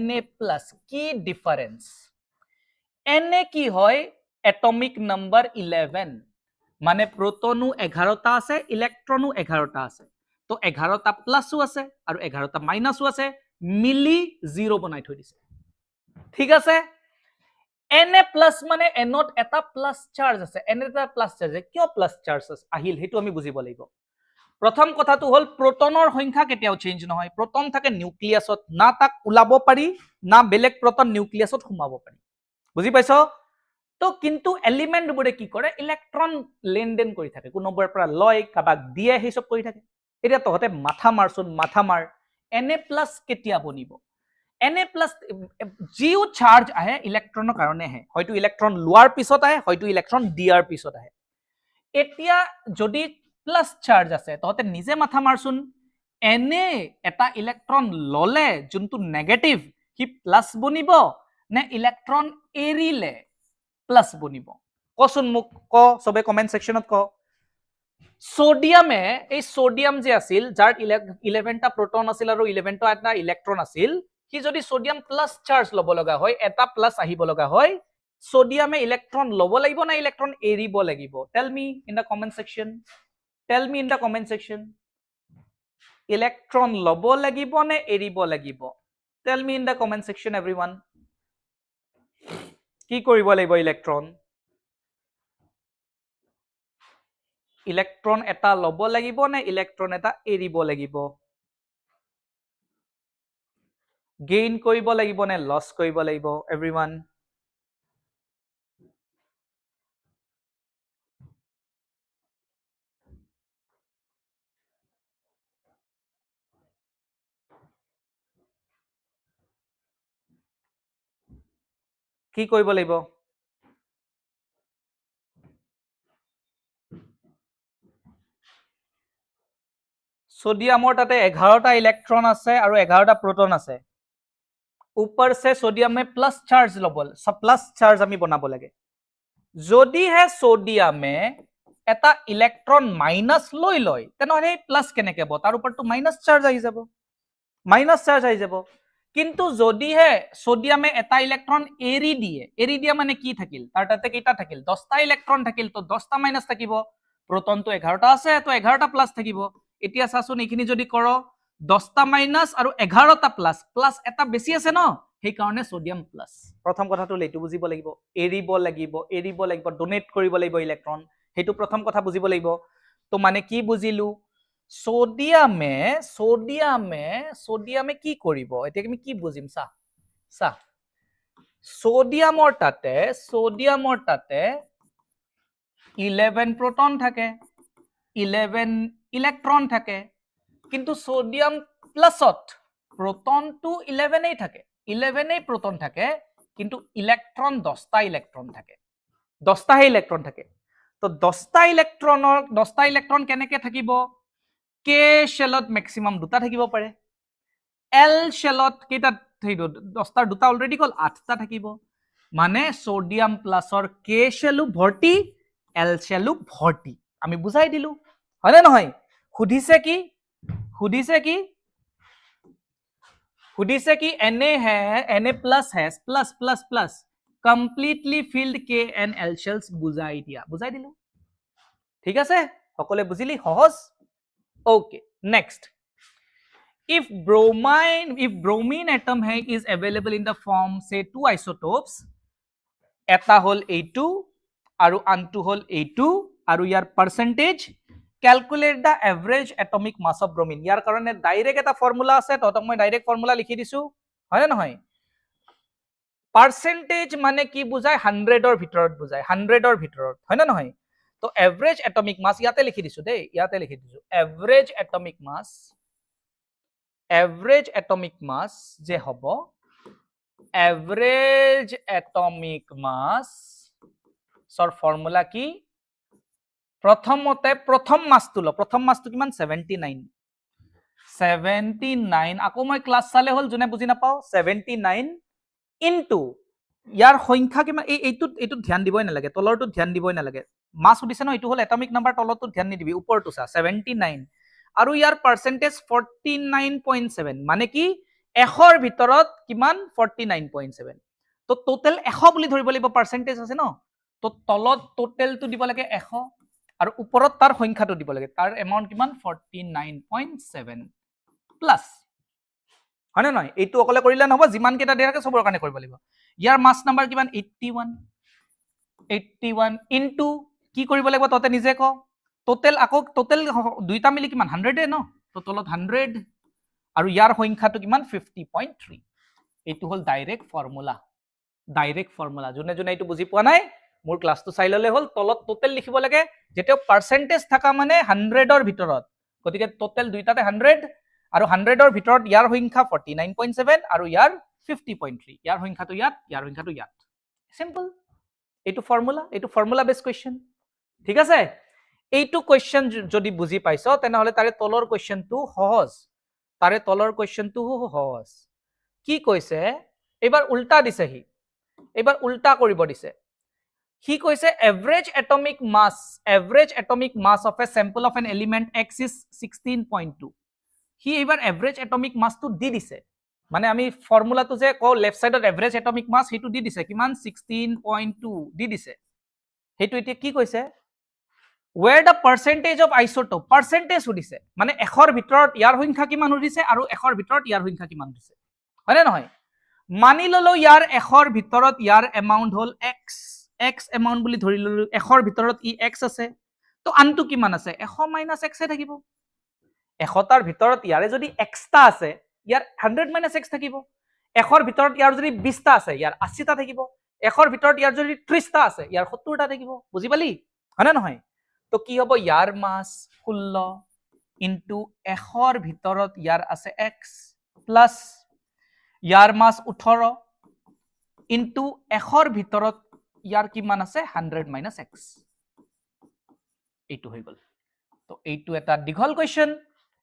Na plus কি ডিফাৰেন্স? Na কি হয়? এটমিক নাম্বাৰ 11, মানে প্ৰটনো 11টা আছে, ইলেক্ট্ৰনো 11টা আছে, তো 11টা প্লাসও আছে আৰু 11টা মাইনাসও আছে, মিলি 0 বনাই থৈ দিছে। ঠিক আছে, Na প্লাস মানে এনত এটা প্লাস চাৰ্জ আছে, N এটা প্লাস চাৰ্জ। কিয় প্লাস চাৰ্জ আহিল সেইটো আমি বুজিব লাগিব। প্ৰথম কথাটো হ'ল প্ৰটনৰ সংখ্যা কেতিয়াও চেঞ্জ নহয়। প্ৰটন থাকে নিউক্লিয়াছত, না তাক ওলাব পাৰি, না বেলেগ প্ৰটন নিউক্লিয়াছত সোমাব পাৰি। বুজি পাইছ? তো কিন্তু এলিমেণ্টবোৰে কি কৰে? ইলেক্ট্ৰন লেনদেন কৰি থাকে, কোনোবাৰ পৰা লয়, কাবাক দিয়ে, সেই সব কৰি থাকে। এতিয়া তহঁতে মাথা মাৰচোন, মাথা মাৰ, Na প্লাস কেতিয়া বনিব? Na প্লাস যিও চাৰ্জ আহে ইলেক্ট্ৰনৰ কাৰণে আহে, হয়তো ইলেক্ট্ৰন লোৱাৰ পিছত আহে, হয়তো ইলেক্ট্ৰন দিয়াৰ পিছত আহে। এতিয়া যদি প্লাস চাৰ্জ আছে, তহঁতে নিজে মাথা মাৰচোন, Na এটা ইলেক্ট্ৰন ললে যোনটো নেগেটিভ, সি প্লাস বনিব নে ইলেক্ট্ৰন এৰিলে প্লাস বনিব? কচোন মোক, ক, সবে কমেন্ট সেকশনত ক। সোডিয়ামে, এই সোডিয়াম যে আছিল, যাৰ 11টা প্ৰোটন আছিল আৰু 11টা এটা ইলেক্ট্ৰন আছিল, কি যদি সোডিয়াম প্লাস চাৰ্জ লব লগা হয়, এটা প্লাস আহিব লগা হয়, সোডিয়ামে ইলেক্ট্ৰন লব লাগিব না ইলেক্ট্ৰন এৰিব লাগিব? Tell me in the comment section, tell me in the comment section. Electron লব লাগিব নে এৰিব লাগিব? Tell me in the comment section এভৰিওয়ান। কি কৰিব লাগিব? ইলেক্ট্ৰন, ইলেক্ট্ৰন এটা লব লাগিব নে ইলেক্ট্ৰন এটা এৰিব লাগিব? গেইন কৰিব লাগিব নে লছ কৰিব লাগিব? এভৰিওয়ান, কি কৰিব লাগিব? सोडियমৰ তাতে 11টা ইলেক্ট্ৰন আছে আৰু 11টা প্ৰোটন আছে। ऊपर से सोडियम में प्लस चार्ज লব, सब प्लस चार्ज আমি বনাব লাগে। যদিহে সোডিয়ামে এটা ইলেক্ট্ৰন মাইনাস লৈ লয়, তেনেহলে প্লাস কেনেকে হ'ব? তাৰ ওপৰতো মাইনাস চাৰ্জ আহি যাব, মাইনাস চাৰ্জ আহি যাব। কিন্তু যদিহে সোডিয়ামে এটা ইলেক্ট্ৰন এৰি দিয়ে, এৰি দিয়া মানে কি থাকিল? তাৰ তাতে কেইটা থাকিল? 10টা ইলেক্ট্ৰন থাকিল, তো 10টা মাইনাস থাকিব। প্ৰোটনটো 11টা আছে, তো 11টা প্লাস থাকিব। এতিয়া চাচোন, এইখিনি যদি কৰ, 10টা মাইনাস আৰু 11টা প্লাস, প্লাস এটা বেছি আছে ন, সেইকাৰণে সোডিয়াম প্লাস। প্ৰথম কথাটো এইটো বুজিব লাগিব, এৰিব লাগিব, এৰিব লাগিব, ডোনেট কৰিব লাগিব ইলেক্ট্ৰন, সেইটো প্ৰথম কথা বুজিব লাগিব। তো মানে কি বুজিলো? সোডিয়ামে সোডিয়ামে সোডিয়ামে কি কৰিব? এতিয়া আমি কি বুজিম? চা চা, সোডিয়ামৰ তাতে 11 প্ৰোটন থাকে, 11 ইলেক্ট্ৰন থাকে, কিন্তু সোডিয়াম প্লাসত প্ৰোটনটো 11এই থাকে, 11এই প্ৰোটন থাকে, কিন্তু ইলেক্ট্ৰন 10টা ইলেক্ট্ৰন থাকে, 10টাহে ইলেক্ট্ৰন থাকে। তো 10টা ইলেক্ট্ৰন কেনেকে থাকিব? কে শেলত মেক্সিমাম 2টা থাকিব পাৰে, এল শেলত কেইটা থাকিব 10টাৰ দুটা অলৰেডি গল 8টা থাকিব মানে সোডিয়াম প্লাসৰ কে শেলু ভৰ্তি এল শেলু ভৰ্তি আমি বুজাই দিলো হয়নে নহয় সুধিছে কি Na है Na plus has plus completely filled K and L shells বুজাই দিলো ঠিক আছে সকলে বুজিলি সহজ okay next if bromine atom is available in the form say two isotopes eta hol A2 aru antu hol A2 aru yar percentage calculate the average atomic mass of bromine ইয়াৰ কাৰণে direct এটা formula আছে ততক মই direct formula লিখি দিছো হয় না নহয় percentage মানে কি বুজায় 100 ৰ ভিতৰত বুজায় 100 ৰ ভিতৰত হয় না নহয় তো এভারেজ এটমিক মাস ইয়াতে লিখি দিছো দেই ইয়াতে লিখি দিছো এভারেজ এটমিক মাস যে হ'ব এভারেজ এটমিক মাস সর ফর্মুলা কি প্রথম মাসটো কিমান 79 আকৌ মই ক্লাস চালে হল জুনে বুজি নাপাও 79 ইনটু ইয়াৰ সংখ্যা কিমান এইটো ধ্যান দিবই নালাগে তলৰটো ধ্যান দিবই নালাগে মাস সুধিছে ন এইটো হল এটমিক নাম্বাৰ তলৰটো ধ্যান নিদিবি ওপৰটো চা 79 আৰু ইয়াৰ পাৰ্সেন্টেজ 49.7 মানে কি 100ৰ ভিতৰত কিমান 49.7 তো টোটাল 100 বুলি ধৰিব লাগিব পাৰ্সেন্টেজ আছে ন তো তলত টোটালটো দিব লাগে 100 আৰু ওপৰত তাৰ সংখ্যাটো দিব লাগে তাৰ এমাউন্ট কিমান 49.7 প্লাস হয় না নহয় এইটো অকলে কৰিলে নহব যিমান কেটা দেৰাকে সবৰ কাৰণে কৰিব লাগিব ইয়াৰ মাস নাম্বাৰ কিমান 81 ইনটু কি কৰিব লাগিব ততে নিজে ক টোটাল দুইটা মিলি কিমান 100 ন তো তলত 100 আৰু ইয়াৰ সংখ্যাটো কিমান 50.3 এইটো হল ডাইৰেক্ট ফৰ্মুলা জুনে এইটো বুজি পোৱা নাই মোৰ ক্লাসটো চাই ললে হল তলত টোটাল লিখিব লাগে যেটা পাৰ্সেন্টেজ থাকা মানে 100 ৰ ভিতৰত গতিকে টোটাল দুইটাতে 100 আৰু 100 ৰ ভিতৰত ইয়াৰ সংখ্যা 49.7 আৰু ইয়াৰ 50.3 ইয়াৰ সংখ্যাটো ইয়াত সিম্পল এইটো ফৰ্মুলা বেস কোৱেশ্চন ঠিক আছে এইটো কোৱেশ্চন যদি বুজি পাইছো তেনহলে তাৰে তলৰ কোৱেশ্চনটো সহজ কি কৈছে এবাৰ উল্টা দিছে এবাৰ উল্টা কৰিব দিছে he কৈছে average atomic mass of a sample of an element x is 16.2 he এবাৰ average atomic mass টো দি দিছে মানে আমি ফৰ্মুলাটো যে কও লেফট সাইডত average atomic mass হেতু দি দিছে কিমান 16.2 দি দিছে হেতু এতিয়া কি কৈছে where the percentage of isotope percentage সুধিছে মানে 100ৰ ভিতৰত ইয়াৰ সংখ্যা কিমান সুধিছে আৰু 100ৰ ভিতৰত ইয়াৰ সংখ্যা কিমান সুধিছে হয় না নহয় মানি ললো ইয়াৰ 100ৰ ভিতৰত ইয়াৰ এমাউন্ট হল x এমাউন্ট বুলি ধৰি ললো 100ৰ ভিতৰত ই x আছে তো আনটো কিমান আছে 100 - x এ থাকিব 100টাৰ ভিতৰত ইয়াৰে যদি xটা আছে ইয়াৰ 100 - x থাকিব 100ৰ ভিতৰত ইয়াৰ যদি 20টা আছে ইয়াৰ 80টা থাকিব 100ৰ ভিতৰত ইয়াৰ যদি 30টা আছে ইয়াৰ 70টা থাকিব বুজি পালি হয় না নহয় তো কি হ'ব ইয়াৰ মাস 16 ইনটু 100ৰ ভিতৰত ইয়াৰ আছে x প্লাস ইয়াৰ মাস 18 ইনটু 100ৰ ভিতৰত ইয়াৰ কিমান আছে 100 - x এইটো হৈ গল তো এইটো এটা দীঘল কোৱেশ্চন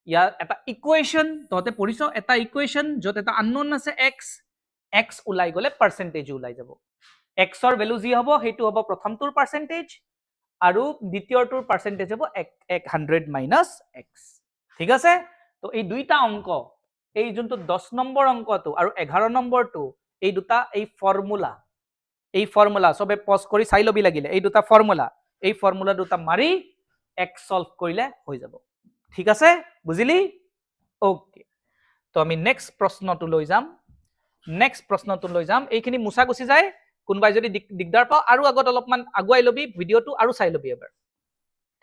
ইয়াৰ এটা ইকুৱেশন ততে পঢ়িছো এটা ইকুৱেশন যত এটা আননোন আছে x ওলাই গলে পাৰ্সেন্টেজ ওলাই যাব x ৰ ভ্যালু যি হ'ব হেতু হ'ব প্ৰথমটোৰ পাৰ্সেন্টেজ আৰু দ্বিতীয়টোৰ পার্সেন্টেজ হ'ব 100 - x ঠিক আছে তো এই দুইটা অংক এই যোনটো 10 নম্বৰ অংকটো আৰু 11 নম্বৰটো এই দুটা এই ফৰ্মুলা সবে পজ কৰি চাই লবি লাগিলে এই দুটা ফৰ্মুলা দুটা মাৰি x সলভ কৰিলে হৈ যাব ঠিক আছে বুজিলি ওকে তো আমি নেক্সট প্ৰশ্নটো লৈ যাম এইখিনি মুছা গুছি যায় কোনবাই যদি দিগদাৰ পাও আৰু আগত অলপমান আগুৱাই লবি ভিডিওটো আৰু চাই লবি এবাৰ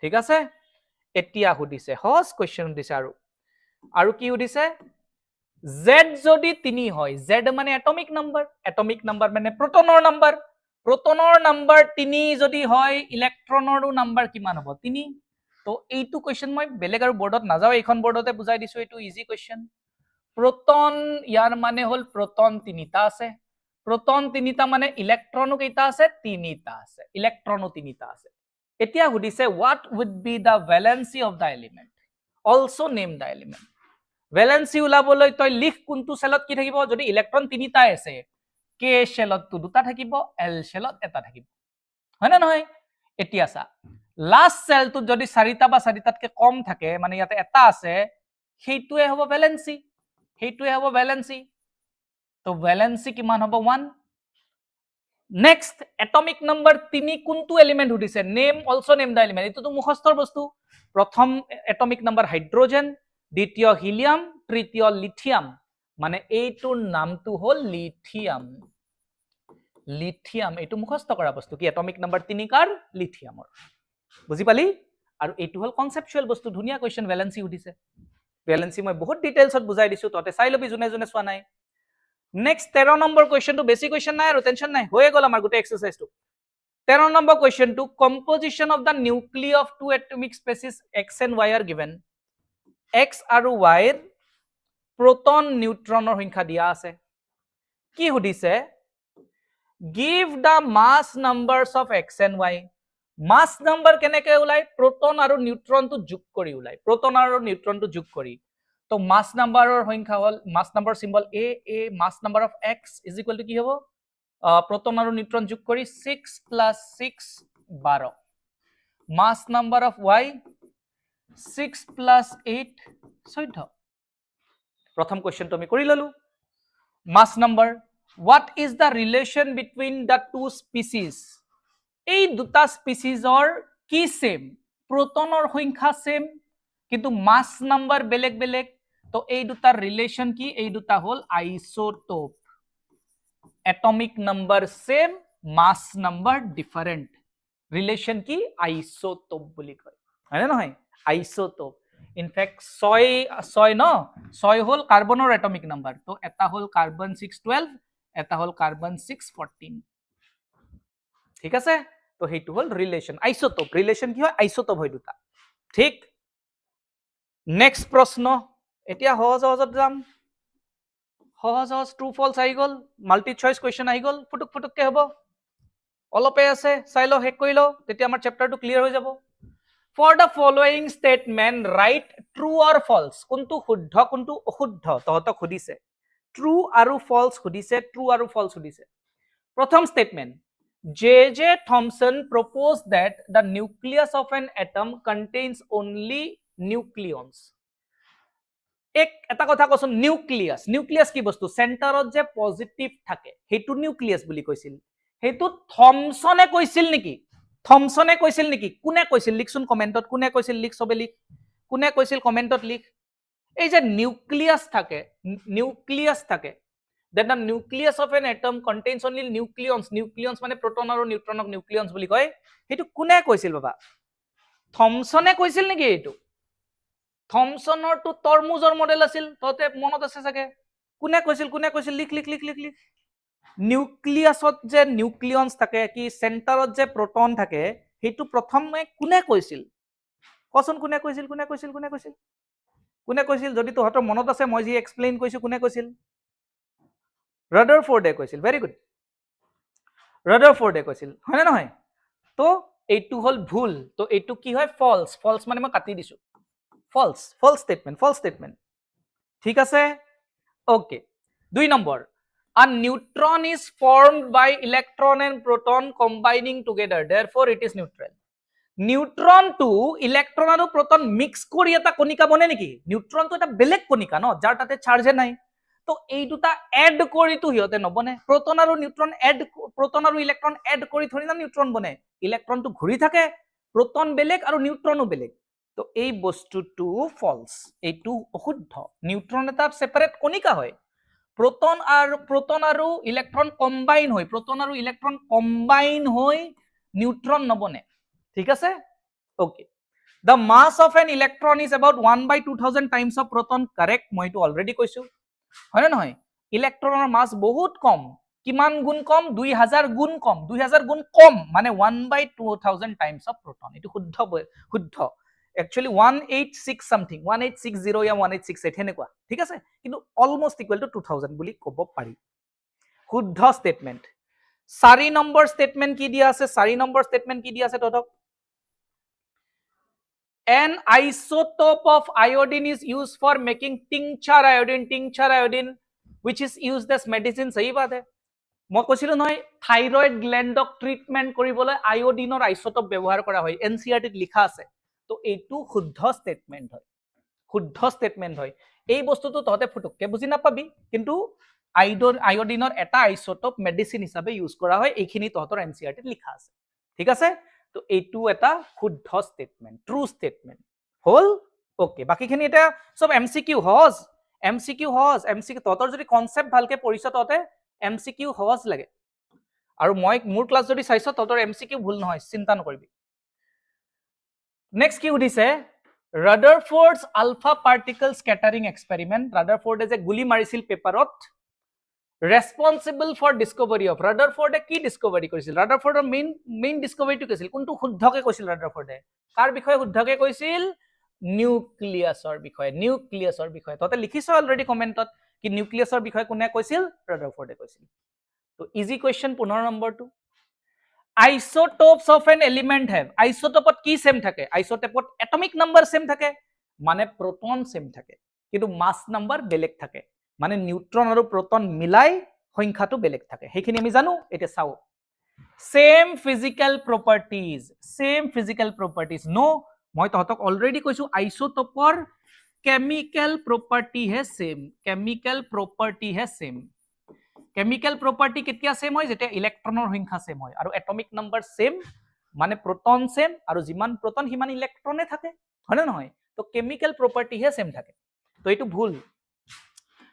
ঠিক আছে এতিয়া সুধিছে হস কোৱেশ্চন দিছে আৰু কি সুধিছে z যদি 3 হয় z মানে এটমিক নাম্বাৰ মানে প্ৰটনৰ নাম্বাৰ 3 যদি হয় ইলেক্ট্ৰনৰো নাম্বাৰ কিমান হ'ব 3 তো এইটো কোৱেশ্চন মই বেলেগ আৰু বৰ্ডত নাযাও এইখন বৰ্ডতে বুজাই দিছো এইটো ইজি কোৱেশ্চন proton ইয়াৰ মানে হল proton 3টা আছে proton 3টা মানে ইলেক্ট্ৰনো কেইটা আছে 3টা আছে ইলেক্ট্ৰনো 3টা আছে এতিয়া সুধিছে what would be the valency of the element also name the element valency ওলাবলৈ তই লিখ কোনটো সেলত কি থাকিব যদি ইলেক্ট্ৰন তিনিটা আছে কে সেলতটো দুটা থাকিব এল সেলত এটা থাকিব হয় না নহয় এতিয়া চা লাষ্ট সেলটো যদি চাৰিটা বা চাৰিটাতকে কম থাকে মানে ইয়াতে এটা আছে সেইটোৱে হ'ব ভ্যালেন্সি তো ভ্যালেন্সি কিমান হ'ব 1 নেক্সট এটমিক নাম্বার 3 কোনটো এলিমেন্ট উঠিছে নেম অলসো নেম দা এলিমেন্ট এটো তো মুখস্থৰ বস্তু প্ৰথম এটমিক নাম্বাৰ হাইড্ৰোজেন দ্বিতীয় হিলিয়াম তৃতীয় লিথিয়াম মানে এইটোৰ নামটো হ'ল লিথিয়াম এইটো মুখস্থ কৰা বস্তু কি এটমিক নাম্বাৰ 3 কাৰ লিথিয়ামৰ বুজি পালি আৰু এইটো হ'ল কনসেপচুৱেল বস্তু ধুনিয়া কোৱেশ্চন ভ্যালেন্সি উঠিছে ভ্যালেন্সি মই বহুত ডিটেইলছত বুজাই দিছো ততে চাই লবি জুনে জুনে চোৱা নাই নেক্সট 13 নম্বৰ কোৱেশ্চনটো বেছি কোৱেশ্চন নাই আৰু টেনশন নাই হৈ গল আমাৰ গুটে এক্সাৰসাইজটো 13 নম্বৰ কোৱেশ্চনটো composition of the nuclei of two atomic species x and y are given x আৰু y ৰ proton নিউট্ৰনৰ সংখ্যা দিয়া আছে কি সুধিছে give the mass numbers of x and y mass number কেনেকৈ ওলাই proton আৰু নিউট্ৰনটো যোগ কৰি ওলাই proton আৰু নিউট্ৰনটো যোগ কৰি তো মাস নাম্বাৰৰ সংখ্যা হল mass number symbol a mass number of x is equal to কি হ'ব proton আৰু নিউট্ৰন যোগ কৰি 6 + 6 12 মাস নাম্বাৰ অফ y 6 + 8 14 প্ৰথম কোৱেশ্চনটো আমি কৰি ললো মাস number what is the relation between the two species এই দুটা স্পিচিজৰ কি সেম protonৰ সংখ্যা সেম কিন্তু মাস নাম্বাৰ বেলেগ বেলেগ তো এই দুটাৰ ৰিলেশন কি এই দুটা হল আইসোটোপ এটমিক নাম্বার সেম মাস নাম্বার ডিফারেন্ট রিলেশন কি আইসোটোপ বুলি কয় হয় না নহয় আইসোটোপ ইনফ্যাক্ট 6 ন 6 হল কাৰ্বনৰ এটমিক নাম্বার তো এটা হল কার্বন 612 এটা হল কার্বন 614 ঠিক আছে তো হেতু হল রিলেশন আইসোটোপ রিলেশন কি হয় আইসোটোপ হয় দুটা ঠিক নেক্সট প্রশ্ন এতিয়া সহজত যাম সহজ ট্ৰু ফলছ আহি গল মাল্টি চয়েস কোৱেশ্চন আহি গল ফুটুক ফুটুককে হ'ব অলপে আছে চাই ল হেক কৰি ল তেতিয়া আমাৰ চ্যাপ্টাৰটো ক্লিয়াৰ হৈ যাব for the following statement right true or false কোনটো শুদ্ধ কোনটো অশুদ্ধ তহতক সুধিছে ট্ৰু আৰু ফলছ সুধিছে ট্ৰু আৰু ফলছ সুধিছে প্ৰথম statement J.J. Thomson proposed that the nucleus of an atom contains only nucleons এটা কথা কৈছো নিউক্লিয়াস কি বস্তু সেন্টাৰত যে পজিটিভ থাকে হেতু নিউক্লিয়াস বুলি কৈছিল হেতু থমসনে কৈছিল নেকি কোনে কৈছিল লিখচোন কমেন্টত কোনে কৈছিল লিখ সবে লিখ কোনে কৈছিল কমেন্টত লিখ এই যে নিউক্লিয়াস থাকে that the nucleus of an atom contains only nucleons মানে proton আৰু neutronক nucleons বুলি কয় হেতু কোনে কৈছিল বাবা থমসনে কৈছিল নেকি এইটো থমসনৰ তো তৰমুজৰ মডেল আছিল ততে মনত আছে চাগে কোনে কৈছিল লিখ নিউক্লিয়াছত যে নিউক্লিয়নছ থাকে কি সেন্টাৰত যে প্ৰটন থাকে হেতু প্ৰথমে কোনে কৈছিল কচোন কোনে কৈছিল যদি তোহতৰ মনত আছে মই যি এক্সপ্লেইন কৈছো কোনে কৈছিল ৰাদাৰফোৰ্ডে কৈছিল ভেৰি গুড ৰাদাৰফোৰ্ডে কৈছিল হয় না নহয় তো এইটো হল ভুল তো এইটো কি হয় ফলছ মানে মই কাটি দিছো false statement ঠিক আছে okay 2 number a neutron is formed by electron and proton combining together therefore it is neutral neutron to electron আৰু প্ৰটন মিক্স কৰি এটা কণিকা বনে নেকি নিউট্ৰন তো এটা বেলেগ কণিকা ন যাৰ তাতে চাৰ্জে নাই তো এই দুটা এড কৰি তো হিয়তে নবনে প্ৰটন আৰু নিউট্ৰন প্ৰটন আৰু ইলেক্ট্ৰন এড কৰি থৰি না নিউট্ৰন বনে ইলেক্ট্ৰন তো ঘূৰি থাকে প্ৰটন বেলেগ আৰু নিউট্ৰনো বেলেগ তো এই বস্তুটো ফলস এইটো অশুদ্ধ নিউট্ৰন এটা সেপাৰেট কণিকা হয় proton আৰু ইলেক্ট্ৰন কম্বাইন হৈ নিউট্ৰন নবনে ঠিক আছে okay the mass of an electron is about 1/2000 times of proton correct মই তো অলৰেডি কৈছো হয় না নহয় ইলেক্ট্ৰনৰ মাস বহুত কম কিমান গুণ কম 2000 গুণ কম মানে 1/2000 times of proton এটো শুদ্ধ actually 186 something 1860 या 1868 হেনেকুৱা ঠিক আছে কিন্তু অলমোস্ট ইকুৱেল টু 2000 বুলি ক'ব পাৰি শুদ্ধ স্টেটমেন্ট 4 নম্বৰ স্টেটমেন্ট কি দিয়া আছে ততক an isotope of iodine is used for making tincture iodine which is used as medicine सही बात है মই কৈছিলো নহয় থাইৰয়েড গ্ল্যান্ডক ট্ৰিটমেন্ট কৰিবলৈ আয়োডিনৰ আইসোটোপ ব্যৱহাৰ কৰা হয় এনসিআরটিত লিখা আছে তো এইটো শুদ্ধ স্টেটমেন্ট হয় এই বস্তুটো তহতে ফুটুককে বুজি নাপাবি কিন্তু আয়োডিনৰ এটা আইসোটোপ মেডিসিন হিচাপে ইউজ কৰা হয় এইখিনি তহতৰ এনসিআৰটিত লিখা আছে ঠিক আছে তো এইটো এটা শুদ্ধ স্টেটমেন্ট ট্ৰু স্টেটমেন্ট হল ওকে বাকিখিনি এটা সব এমসিকিউ তহতৰ যদি কনসেপ্ট ভালকে পঢ়িছ তহতে এমসিকিউ সহজ লাগে আৰু মই মোৰ ক্লাস যদি চাইছ তহতৰ এমসিকিউ ভুল নহয় চিন্তা নকৰিবি নেক্সট কি উদিছে Rutherford's alpha particle scattering experiment Rutherford যে গুলি মাৰিছিল পেপাৰত responsible for discovery of Rutherford কি ডিসকভাৰি কৰিছিল Rutherfordৰ মেইন ডিসকভাৰিটো কৈছিল কোনটো শুদ্ধকে কৈছিল Rutherford কাৰ বিষয়ে শুদ্ধকে কৈছিল নিউক্লিয়াছৰ বিষয়ে ততে লিখিছ অলৰেডি কমেন্টত কি নিউক্লিয়াছৰ বিষয়ে কোনে কৈছিল Rutherford কৈছিল তো ইজি কোৱেশ্চন 15 নম্বৰটো isotopes of an element have isotopot কি সেম থাকে isotopot atomic number সেম থাকে মানে proton সেম থাকে কিন্তু mass number বেলেগ থাকে মানে নিউট্ৰন আৰু proton মিলাই সংখ্যাটো বেলেগ থাকে হেখিনি আমি জানো এটা চাও same physical properties no মই তহতক অলৰেডি কৈছো isotopৰ chemical property হে same chemical property কেতিয়া সেম হয় যেটা ইলেক্ট্ৰনৰ সংখ্যা সেম হয় আৰু এটমিক নাম্বাৰ সেম মানে proton সেম আৰু যিমান proton হিমান ইলেক্ট্ৰনে থাকে হয়নে নহয় তো chemical property হে সেম থাকে তো এটো ভুল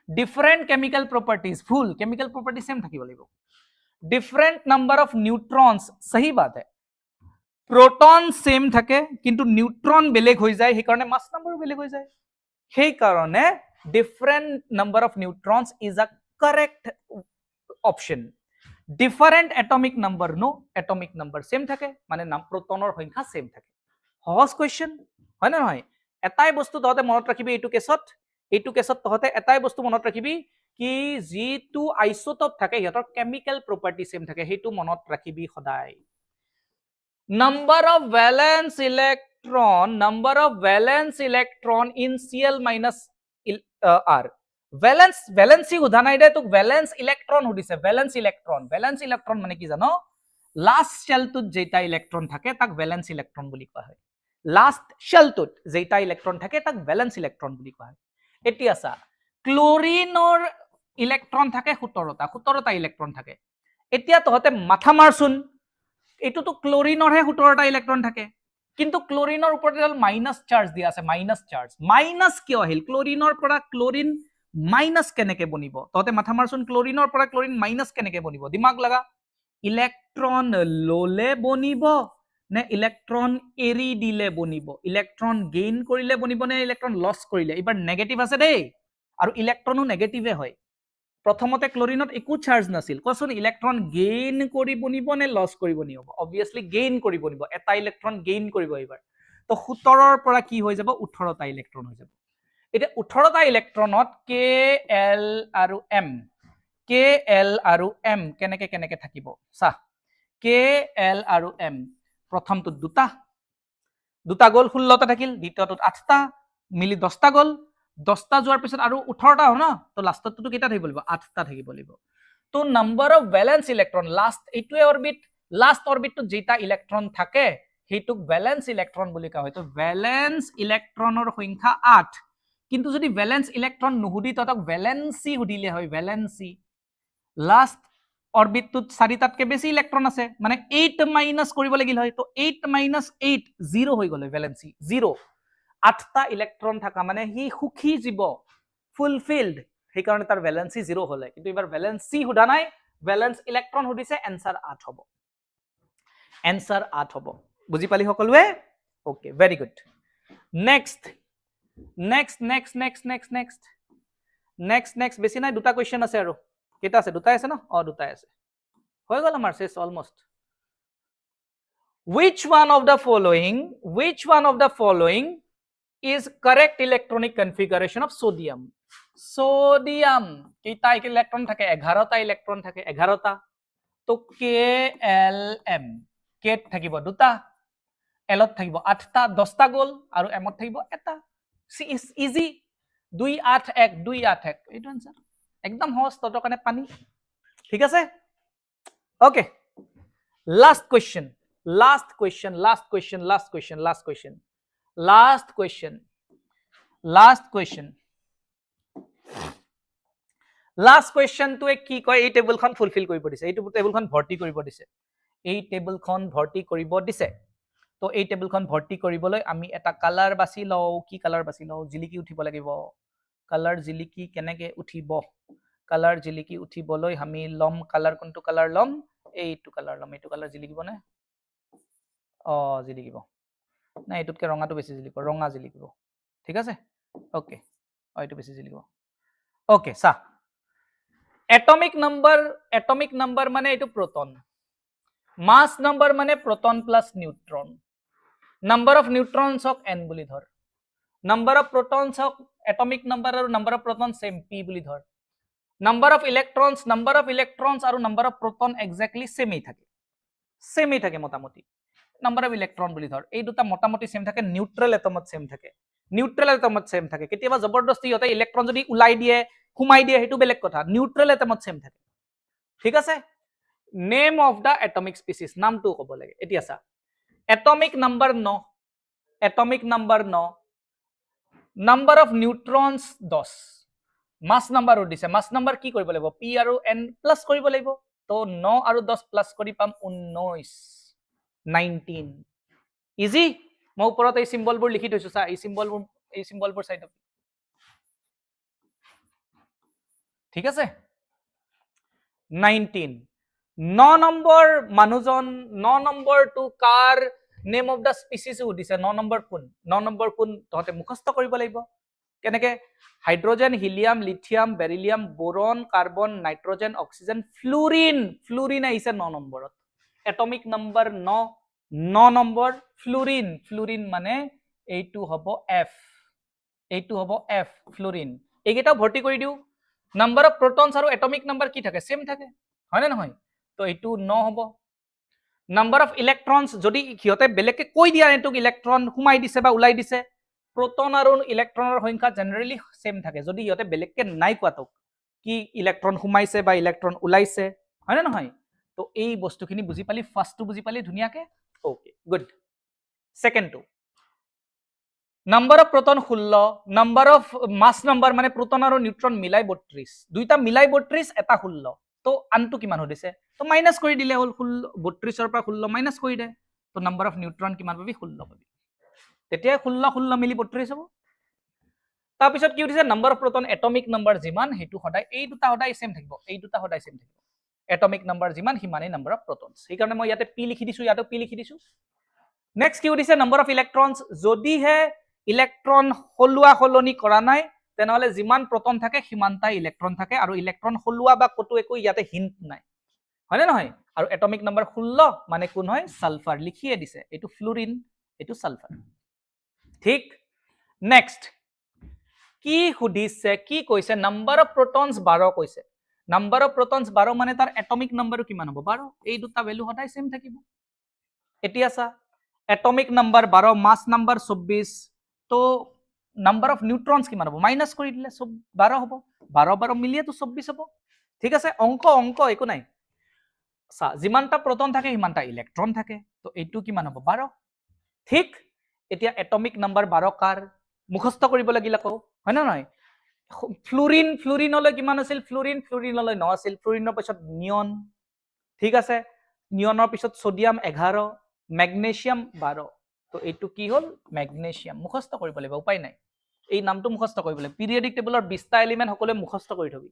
different chemical properties ভুল chemical property সেম থাকিব লাগিব different number of neutrons सही बात है proton সেম থাকে কিন্তু নিউট্ৰন বেলেগ হৈ যায় সেই কাৰণে মাস নম্বৰ বেলেগ হৈ যায় সেই কাৰণে different number of neutrons is a correct option different atomic number no atomic number same থাকে মানে protonৰ সংখ্যা same থাকে সহজ কোৱেশ্চন হয় না নহয় এটাই বস্তু তহতে মনত ৰাখিবি এইটো কেছত তহতে এটাই বস্তু মনত ৰাখিবি কি যি2 আইসোটোপ থাকে ইহতৰ কেমিক্যাল প্ৰপাৰ্টি সেম থাকে হেতু মনত ৰাখিবি সদায় number of valence electron in Cl minus R valency উধা নাই দে তোক valence electron উদিছে valence electron মানে কি জানো last shell টোত যেটা ইলেক্ট্ৰন থাকে তাক valence electron বুলি কোৱা হয় last shell টোত যেটা ইলেক্ট্ৰন থাকে তাক valence electron বুলি কোৱা হয় এতিয়া সা ক্লোৰিনৰ ইলেক্ট্ৰন থাকে 17টা ইলেক্ট্ৰন থাকে এতিয়া তহতে মাথা মাৰছুন এটো তো ক্লোৰিনৰ হে 17টা ইলেক্ট্ৰন থাকে কিন্তু ক্লোৰিনৰ ওপৰত মাইনাস চাৰ্জ দিয়া আছে মাইনাস কিয় আহিল ক্লোৰিনৰ পৰা ক্লোৰিন মাইনাস কেনেকে বনিব তহতে মাথা মাৰছুন ক্লোৰিনৰ পৰা ক্লোৰিন মাইনাস কেনেকে বনিব দিমাগ লাগা ইলেক্ট্ৰন ললে বনিব নে ইলেক্ট্ৰন এৰি দিলে বনিব ইলেক্ট্ৰন গেইন কৰিলে বনিব নে ইলেক্ট্ৰন লস কৰিলে এবাৰ নেগেটিভ আছে দেই আৰু ইলেক্ট্ৰনো নেগেটিভে হয় প্ৰথমতে ক্লোৰিনত একো চাৰ্জ নাছিল কোন ইলেক্ট্ৰন গেইন কৰি বনিব নে লস কৰি বনিব অবিয়াসলি গেইন কৰি বনিব এটা ইলেক্ট্ৰন গেইন কৰিব এবাৰ তো 17ৰ পৰা কি হৈ যাব 18টা ইলেক্ট্ৰন হৈ যাব এটা 18টা ইলেক্ট্ৰনত kl আৰু m কেনেকে থাকিব সা kl আৰু m প্ৰথমটো দুটা গল 16টা থাকিল দ্বিতীয়টোত 8টা মিলি 10টা গল 10টা যোৱাৰ পিছত আৰু 18টা হয় না তো লাষ্টতটো কিটা থাকিব লাগিব 8টা থাকিব লাগিব তো number of valence electron last অৰবিটটো যেটা ইলেক্ট্ৰন থাকে হেতুক ভ্যালেন্স ইলেক্ট্ৰন বুলি কোৱা হয় তো ভ্যালেন্স ইলেক্ট্ৰনৰ সংখ্যা 8 কিন্তু যদি ভ্যালেন্স ইলেক্ট্ৰন নুহুদি ততক ভ্যালেন্সি হুদিলে হয় ভ্যালেন্সি লাষ্ট অৰবিটটোত 4টাতকে বেছি ইলেক্ট্ৰন আছে মানে 8 মাইনাস কৰিব লাগিল হয় তো 8 মাইনাস 8 0 হৈ গলে ভ্যালেন্সি 0 8টা ইলেক্ট্ৰন থাকা মানে হি সুখী জীৱ ফুলফিলড সেই কাৰণে তাৰ ভ্যালেন্সি 0 হলে কিন্তু এবাৰ ভ্যালেন্সি হুদা নাই ভ্যালেন্স ইলেক্ট্ৰন হুদিছে এনসাৰ 8 হ'ব বুজি পালি সকলোৱে ওকে ভেৰি গুড নেক্সট বেছি নাই দুটা কোৱেশ্চন আছে আৰু কেটা আছে দুটাই আছে ন দুটাই আছে হৈ গল আমাৰ শেষ almost which one of the following is correct electronic configuration of sodium কেইটা ইলেক্ট্ৰন থাকে 11টা ইলেক্ট্ৰন থাকে 11টা তো klm কেত থাকিব দুটা এলত থাকিব 8টা 10টা গ'ল আৰু এমত থাকিব এটা ইজি 281 281 এইটো আনসাৰ একদম সহজ ততৰ কাৰণে পানী ঠিক আছে okay last question last question last question last question last question last question last question last question to কি কয় এই টেবুলখন ফুলফিল কৰিব দিছে এই টেবুলখন ভৰ্তি কৰিব দিছে এই টেবুলখন ভৰ্তি কৰিব দিছে তো এই টেবুলখন ভৰ্তি কৰিবলৈ আমি এটা কালাৰ বাছি লও কি কালাৰ বাছি লও জিলিকি উঠিব লাগিব কালাৰ জিলিকি কেনেকে উঠিব কালাৰ জিলিকি উঠিবলৈ আমি লম কালাৰ কোনটো কালাৰ লম এইটো কালাৰ লম এইটো কালাৰ জিলিকিব নে জিলিকিব না এইটোতকে ৰঙাটো বেছি জিলিকিব ৰঙা জিলিকিব ঠিক আছে ওকে এইটো বেছি জিলিকিব ওকে সা এটমিক নাম্বাৰ মানে এইটো প্ৰোটন মাস নাম্বাৰ মানে proton plus neutron number of neutrons of n বুলি ধৰ number of protons of atomic number আৰু number of proton same p বুলি ধৰ নাম্বাৰ অফ ইলেক্ট্ৰনস আৰু নাম্বাৰ অফ প্ৰোটন এক্স্যাক্টলি সেমই থাকে মোটামুটি নাম্বাৰ অফ ইলেক্ট্ৰন বুলি ধৰ এই দুটা মোটামুটি সেম থাকে নিউট্ৰেল এটমত সেম থাকে কেতিয়াবা জবৰদস্তি হতে ইলেক্ট্ৰন যদি উলাই দিয়ে ঘুমাই দিয়ে হেতু বেলেগ কথা নিউট্ৰেল এটমত সেম থাকে ঠিক আছে name of the atomic species নামটো ক'ব লাগে এতিয়া চা atomic number 9 number of neutrons 10 mass number দিছে মাস নাম্বাৰ কি কৰিব লাগিব p আৰু n প্লাস কৰিব লাগিব তো 9 আৰু 10 প্লাস কৰি পাম 19 19 ইজি মই ওপৰত এই সিম্বলবোৰ লিখি থৈছো চা এই সিম্বলবোৰ চাই দিয়ক ঠিক আছে 19 9 নম্বৰ মানুহজন 9 নম্বৰটো কাৰ নেম অফ দা স্পিচিছ উদিছে 9 নম্বৰ কোন তহতে মুখস্থ কৰিব লাগিব কেনেকে hydrogen helium lithium beryllium boron carbon nitrogen oxygen fluorine আহিছে 9 নম্বৰত এটমিক নাম্বাৰ 9 নম্বৰ ফ্লুৰিন মানে এইটো হ'ব f ফ্লুৰিন এইকেইটা ভৰ্তি কৰি দিও নাম্বাৰ অফ প্ৰোটনস আৰু এটমিক নাম্বাৰ কি থাকে সেম থাকে হয় না নহয় তো এইটো 9 হ'ব নাম্বাৰ অফ ইলেক্ট্ৰনস যদি কিহতে বেলেগকে কৈ দিয়া এটোক ইলেক্ট্ৰন ঘুমাই দিছে বা উলাই দিছে প্ৰোটন আৰু ইলেক্ট্ৰনৰ সংখ্যা জেনাৰেলি সেম থাকে যদি ইহতে বেলেগকে নাই কোৱাতক কি ইলেক্ট্ৰন ঘুমাইছে বা ইলেক্ট্ৰন উলাইছে হয় না নহয় তো এই বস্তুখিনি বুজি পালি ফাৰ্স্টটো বুজি পালি ধুনিয়াকে ওকে গুড সেকেন্ডটো number of proton 16 number of mass number মানে প্ৰোটন আৰু নিউট্ৰন মিলাই 32 দুইটা মিলাই 32 এটা 16 তো আনটো কিমান হদিছে তো মাইনাস কৰি দিলে হল 32 ৰ পৰা 16 মাইনাস কৰি দে তো নাম্বাৰ অফ নিউট্ৰন কিমান পাবি 16 পাবি তেতিয়া 16 মিলি 32 হ'ব তাৰ পিছত কি উঠিছে number of proton atomic number যিমান হেতু সদায় এই দুটা সদায় সেম থাকিব এটমিক নাম্বাৰ যিমান হিমানেই নাম্বাৰ অফ প্ৰোটনস সেই কাৰণে মই ইয়াতে p লিখি দিছো ইয়াতে p লিখি দিছো নেক্সট কি উঠিছে নাম্বাৰ অফ ইলেক্ট্ৰনস যদি হে ইলেক্ট্ৰন হলুৱা হলনি কৰা নাই তেনেহলে যিমান প্ৰোটন থাকে সিমানটা ইলেক্ট্ৰন থাকে আৰু ইলেক্ট্ৰন হলুৱা বা কটো একো ইয়াতে হিন্ট নাই হয় না নহয় আৰু এটমিক নাম্বাৰ 16 মানে কোন হয় সালফাৰ লিখিয়ে দিছে এটো ফ্লুৰিন এটো সালফাৰ ঠিক নেক্সট কি সুধিছে কি কৈছে নাম্বাৰ অফ প্ৰোটনস 12 কৈছে নাম্বাৰ অফ প্ৰোটনস 12 মানে তাৰ এটমিক নাম্বাৰটো কিমান হ'ব 12 এই দুটা ভ্যালু সদায় সেম থাকিব এতিয়া সা এটমিক নাম্বাৰ 12 মাস নাম্বাৰ 24 তো নাম্বাৰ অফ নিউট্ৰনস কিমান হ'ব মাইনাস কৰি দিলে 12 হ'ব 12 মিলিয়ে তো 24 হ'ব ঠিক আছে অঙ্ক একো নাই সা যিমানটা প্ৰোটন থাকে সিমানটা ইলেক্ট্ৰন থাকে তো এইটো কিমান হ'ব 12 ঠিক এতিয়া এটমিক নাম্বাৰ 12 কাৰ মুখস্থ কৰিব লাগিলা কও হয় না নহয় ফ্লুৰিনলৈ কিমান আছিল ফ্লুৰিনলৈ 9 আছিল ফ্লুৰিনৰ পিছত নিয়ন ঠিক আছে নিয়নৰ পিছত সোডিয়াম 11 ম্যাগনেসিয়াম 12 তো এইটো কি হল ম্যাগনেসিয়াম মুখস্থ কৰিব লাগিব উপায় নাই এই নামটো মুখস্থ কৰিব লাগিব পিৰিয়ডিক টেবুলৰ 20টা এলিমেন্ট সকলে মুখস্থ কৰি থবি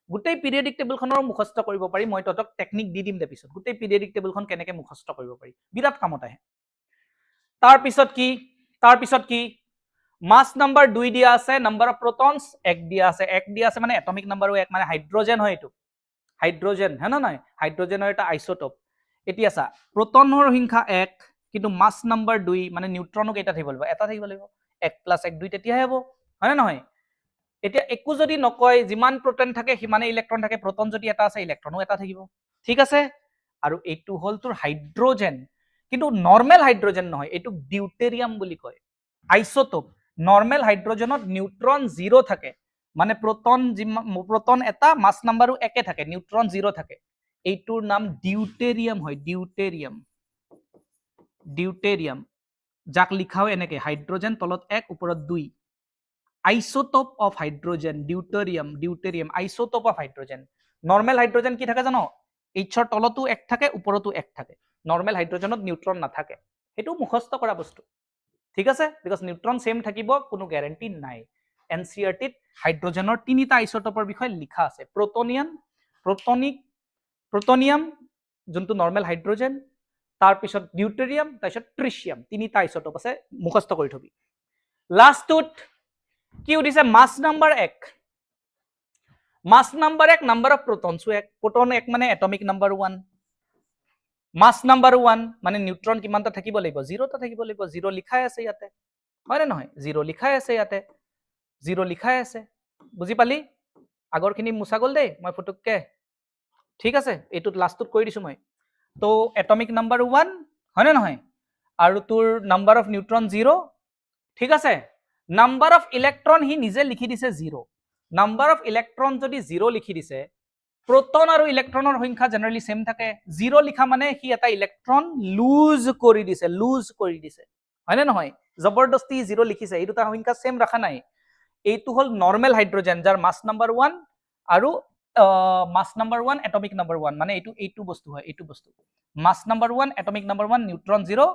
গুটেই পিৰিয়ডিক টেবুলখনৰ মুখস্থ কৰিব পাৰি মই ততক টেকনিক দি দিম দে পিছত গুটেই পিৰিয়ডিক টেবুলখন কেনেকে মুখস্থ কৰিব পাৰি বিৰাট কামত আহে তাৰ পিছত কি মাস নাম্বাৰ 2 দিয়া আছে নাম্বাৰ অফ প্ৰোটনস 1 দিয়া আছে মানে এটমিক নাম্বাৰো 1 মানে হাইড্ৰোজেন হয় এটো হাইড্ৰোজেন হয় না নাই হাইড্ৰোজেনৰ এটা আইসোটোপ এতিয়া সা প্ৰোটনৰ সংখ্যা 1 কিন্তু মাস নাম্বাৰ 2 মানে নিউট্ৰনো কেইটা থাকিব লাগিব এটা থাকিব লাগিব 1 + 1 2 তেতিয়া হ'ব হয় না নহয় এতিয়া একো যদি নকয় যিমান প্ৰোটন থাকে সিমানে ইলেক্ট্ৰন থাকে প্ৰোটন যদি এটা আছে ইলেক্ট্ৰনো এটা থাকিব ঠিক আছে আৰু এইটো হল তোৰ হাইড্ৰোজেন কিন্তু নৰ্মেল হাইড্ৰজেন নহয়, এইটো ডিউটেৰিয়াম বুলি কয়। আইসোটোপ নৰ্মেল হাইড্ৰজেনত নিউট্ৰন 0 থাকে, মানে প্ৰটন এটা মাছ নাম্বাৰো একে থাকে, নিউট্ৰন 0 থাকে, এইটোৰ নাম ডিউটেৰিয়াম হয়। ডিউটেৰিয়াম যাক লিখাও এনেকে হাইড্ৰজেন তলত 1 ওপৰত 2, isotope of hydrogen deuterium isotope of hydrogen. Normal hydrogen কি থাকে জানো, এইচৰ তলতো 1 থাকে ওপৰতো 1 থাকে, নৰ্মেল হাইড্ৰজেনত নিউট্ৰন নাথাকে, সেইটো মুখস্থ কৰা বস্তু, ঠিক আছে, বিকজ নিউট্ৰন সেম থাকিব কোনো গ্যাৰান্টি নাই। এনচিইআৰটিত হাইড্ৰজেনৰ 3টা আইসোটোপৰ বিষয়ে লিখা আছে, প্ৰোটনিয়াম যোনটো নৰ্মেল হাইড্ৰজেন, তাৰপিছত ডিউটেৰিয়াম, তাৰপিছত ট্ৰিচিয়াম, 3টা আইসোটোপ আছে, মুখস্থ কৰি থবি। লাষ্টটোত কি উঠিছে, mass number 1, mass number 1 number of protons 1, proton 1 মানে এটমিক নাম্বাৰ 1, মাছ নাম্বাৰ 1 মানে নিউট্ৰন কিমানটা থাকিব লাগিব, 0টা থাকিব লাগিব, 0 লিখাই আছে ইয়াতে, হয় নে নহয়, 0 লিখাই আছে ইয়াতে, 0 লিখাই আছে, বুজি পালি, আগৰখিনি মুছা গল দেই মই ফটককে, ঠিক আছে, এইটোত লাষ্টটোত কৈ দিছো মই। তো এটমিক নাম্বাৰ 1 হয় নে নহয়, আৰু তোৰ নাম্বাৰ অফ নিউট্ৰন 0, ঠিক আছে, নাম্বাৰ অফ ইলেক্ট্ৰন হি নিজে লিখি দিছে 0, নাম্বাৰ অফ ইলেক্ট্ৰন যদি 0 লিখি দিছে, প্ৰোটন আৰু ইলেক্ট্ৰনৰ সংখ্যা জেনাৰেলি সেম থাকে, 0 লিখা মানে সি এটা ইলেক্ট্ৰন লুজ কৰি দিছে, হয় নে নহয়, জবৰদস্তি 0 লিখিছে, এই দুটা সংখ্যা সেম ৰাখা নাই। এইটো হল নৰ্মেল হাইড্ৰজেন যাৰ মাছ নাম্বাৰ 1 আৰু মাছ নাম্বাৰ 1 এটমিক নাম্বাৰ 1, মানে এইটো বস্তু হয়, এইটো বস্তু মাছ নাম্বাৰ 1 এটমিক নাম্বাৰ 1 নিউট্ৰন 0,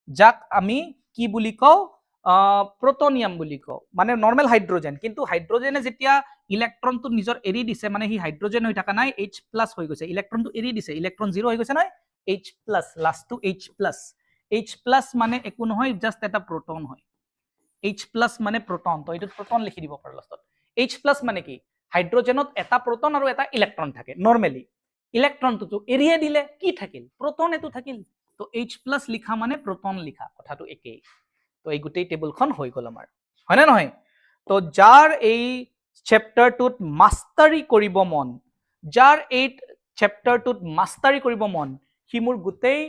যাক আমি কি বুলি কওঁ, প্ৰোটনিয়াম বুলি কওঁ, মানে নৰ্মেল হাইড্ৰজেন। কিন্তু হাইড্ৰজেনে যেতিয়া ইলেক্ট্ৰনটো নিজৰ এৰি দিছে, মানে সি হাইড্ৰজেন হৈ থকা নাই, H+ হৈ গৈছে, ইলেক্ট্ৰনটো এৰি দিছে, ইলেক্ট্ৰন 0 হৈ গৈছে নহয়, H+, লাষ্টটো H+ মানে একো নহয়, জাষ্ট এটা প্ৰোটন হয়, H+ মানে প্ৰোটন, তো এইটো প্ৰোটন লিখি দিব পাৰো লাষ্টত। H+ মানে কি, হাইড্ৰজেনত এটা প্ৰোটন আৰু এটা ইলেক্ট্ৰন থাকে, নৰ্মেলি ইলেক্ট্ৰনটো এৰিয়ে দিলে কি থাকিল, প্ৰোটন এটো থাকিল, তো H+ লিখা মানে প্ৰোটন লিখা, কথাটো একেই। তো এই গোটেই টেবুলখন হৈ গল আমাৰ, হয় না নহয়। তো যাৰ এই চেপ্টাৰটোত মাষ্টাৰি কৰিব মন, যাৰ এই চেপ্টাৰটোত মাষ্টাৰি কৰিব মন, সি মোৰ গোটেই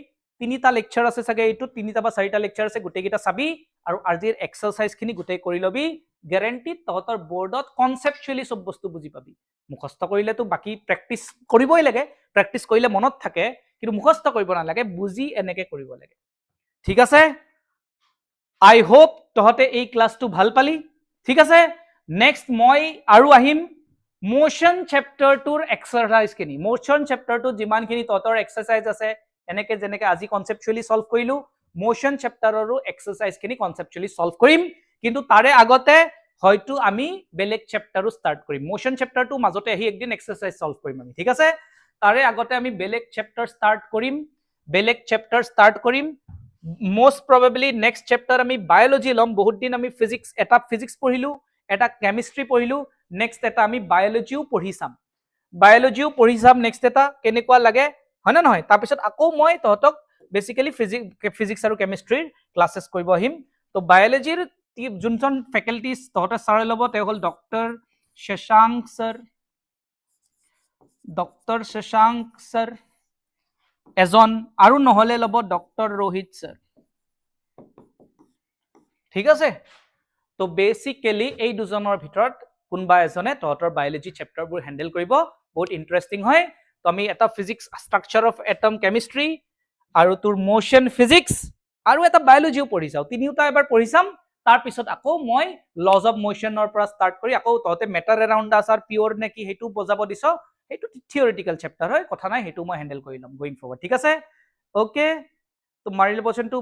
3টা লেকচাৰ আছে চাগে, এইটো 3টা বা 4টা লেকচাৰ আছে, গোটেইকেইটা চাবি আৰু আজিৰ এক্সাৰসাইজখিনি গোটেই কৰি লবি, গ্যাৰান্টিড তহঁতৰ বোৰ্ডত কনসেপচুৱেলি সব বস্তু বুজি পাবি। মুখস্থ কৰিলেতো বাকি প্ৰেক্টিস কৰিবই লাগে, প্ৰেক্টিস কৰিলে মনত থাকে, কিন্তু মুখস্থ কৰিব নালাগে, বুজি এনেকে কৰিব লাগে, ঠিক আছে। আই হোপ তহঁতে এই ক্লাসটো ভাল পালি, ঠিক আছে। নেক্সট মই আৰু আহিম মোশন চেপ্টাৰটোৰ এক্সাৰসাইজখিনি, মোশন চেপ্টাৰটো যিমানখিনি তহঁতৰ এক্সাৰসাইজ আছে, এনেকে যেনেকে আজি কনসেপচুৱেলি সলভ কৰিলো, মোশন চেপ্টাৰৰো এক্সাৰসাইজখিনি কনসেপচুৱেলি সলভ কৰিম, কিন্তু তাৰে আগতে হয়তো আমি বেলেগ চেপ্টাৰো স্টাৰ্ট কৰিম, মোশন চেপ্টাৰটো মাজতে আহি একদিন এক্সাৰসাইজ সলভ কৰিম আমি, ঠিক আছে। তাৰে আগতে আমি বেলেগ চেপ্টাৰ স্টাৰ্ট কৰিম, most probably next chapter আমি biology লম, বহুত দিন আমি physics, এটা physics পঢ়িলো, এটা chemistry পঢ়িলো, next এটা আমি biologyও পঢ়ি চাম, next এটা কেনেকুৱা লাগে, হয় না নহয়। তাৰপিছত আকৌ মই তহঁতক বেসিক্যালি physics আৰু chemistry ক্লাसेस কৰিব আহিম। তো biologyৰ যোনজন ফেকাল্টিজ তহঁতে ছাৰ ল'ব, তেওঁ হ'ল ডক্টৰ শশাংক স্যাৰ এজন, আৰু নহলে ল'ব ডক্টৰ ৰোহিত স্যাৰ, ঠিক আছে। তো বেসিক্যালি এই দুজনৰ ভিতৰত কোনবা এজনে তহঁতৰ বায়োলজি চেপ্টাৰবোৰ হ্যান্ডেল কৰিব, বহুত ইন্টাৰেস্টিং হয়। তো আমি এটা ফিজিক্স স্ট্ৰাকচাৰ অফ এটম কেমিস্ট্ৰি আৰু তোৰ মোশন ফিজিক্স আৰু এটা বায়োলজিও পঢ়ি চাও, তিনিওটা এবাৰ পঢ়ি চাম, তাৰ পিছত আকৌ মই লজ অফ মোশনৰ পৰা স্টাৰ্ট কৰি আকৌ তহঁতে মেটাৰ এৰাউণ্ড আছ আৰু পিওৰ নে কি সেইটো বজাব দিছ, সেইটো থিওৰিটিকেল চেপ্টাৰ হয়, কথা নাই, সেইটো মই হ্যান্ডেল কৰি ল'ম গোইং ফৰৱাৰ্ড, ঠিক আছে। ওকে, তো মাৰি ল'বচোনটো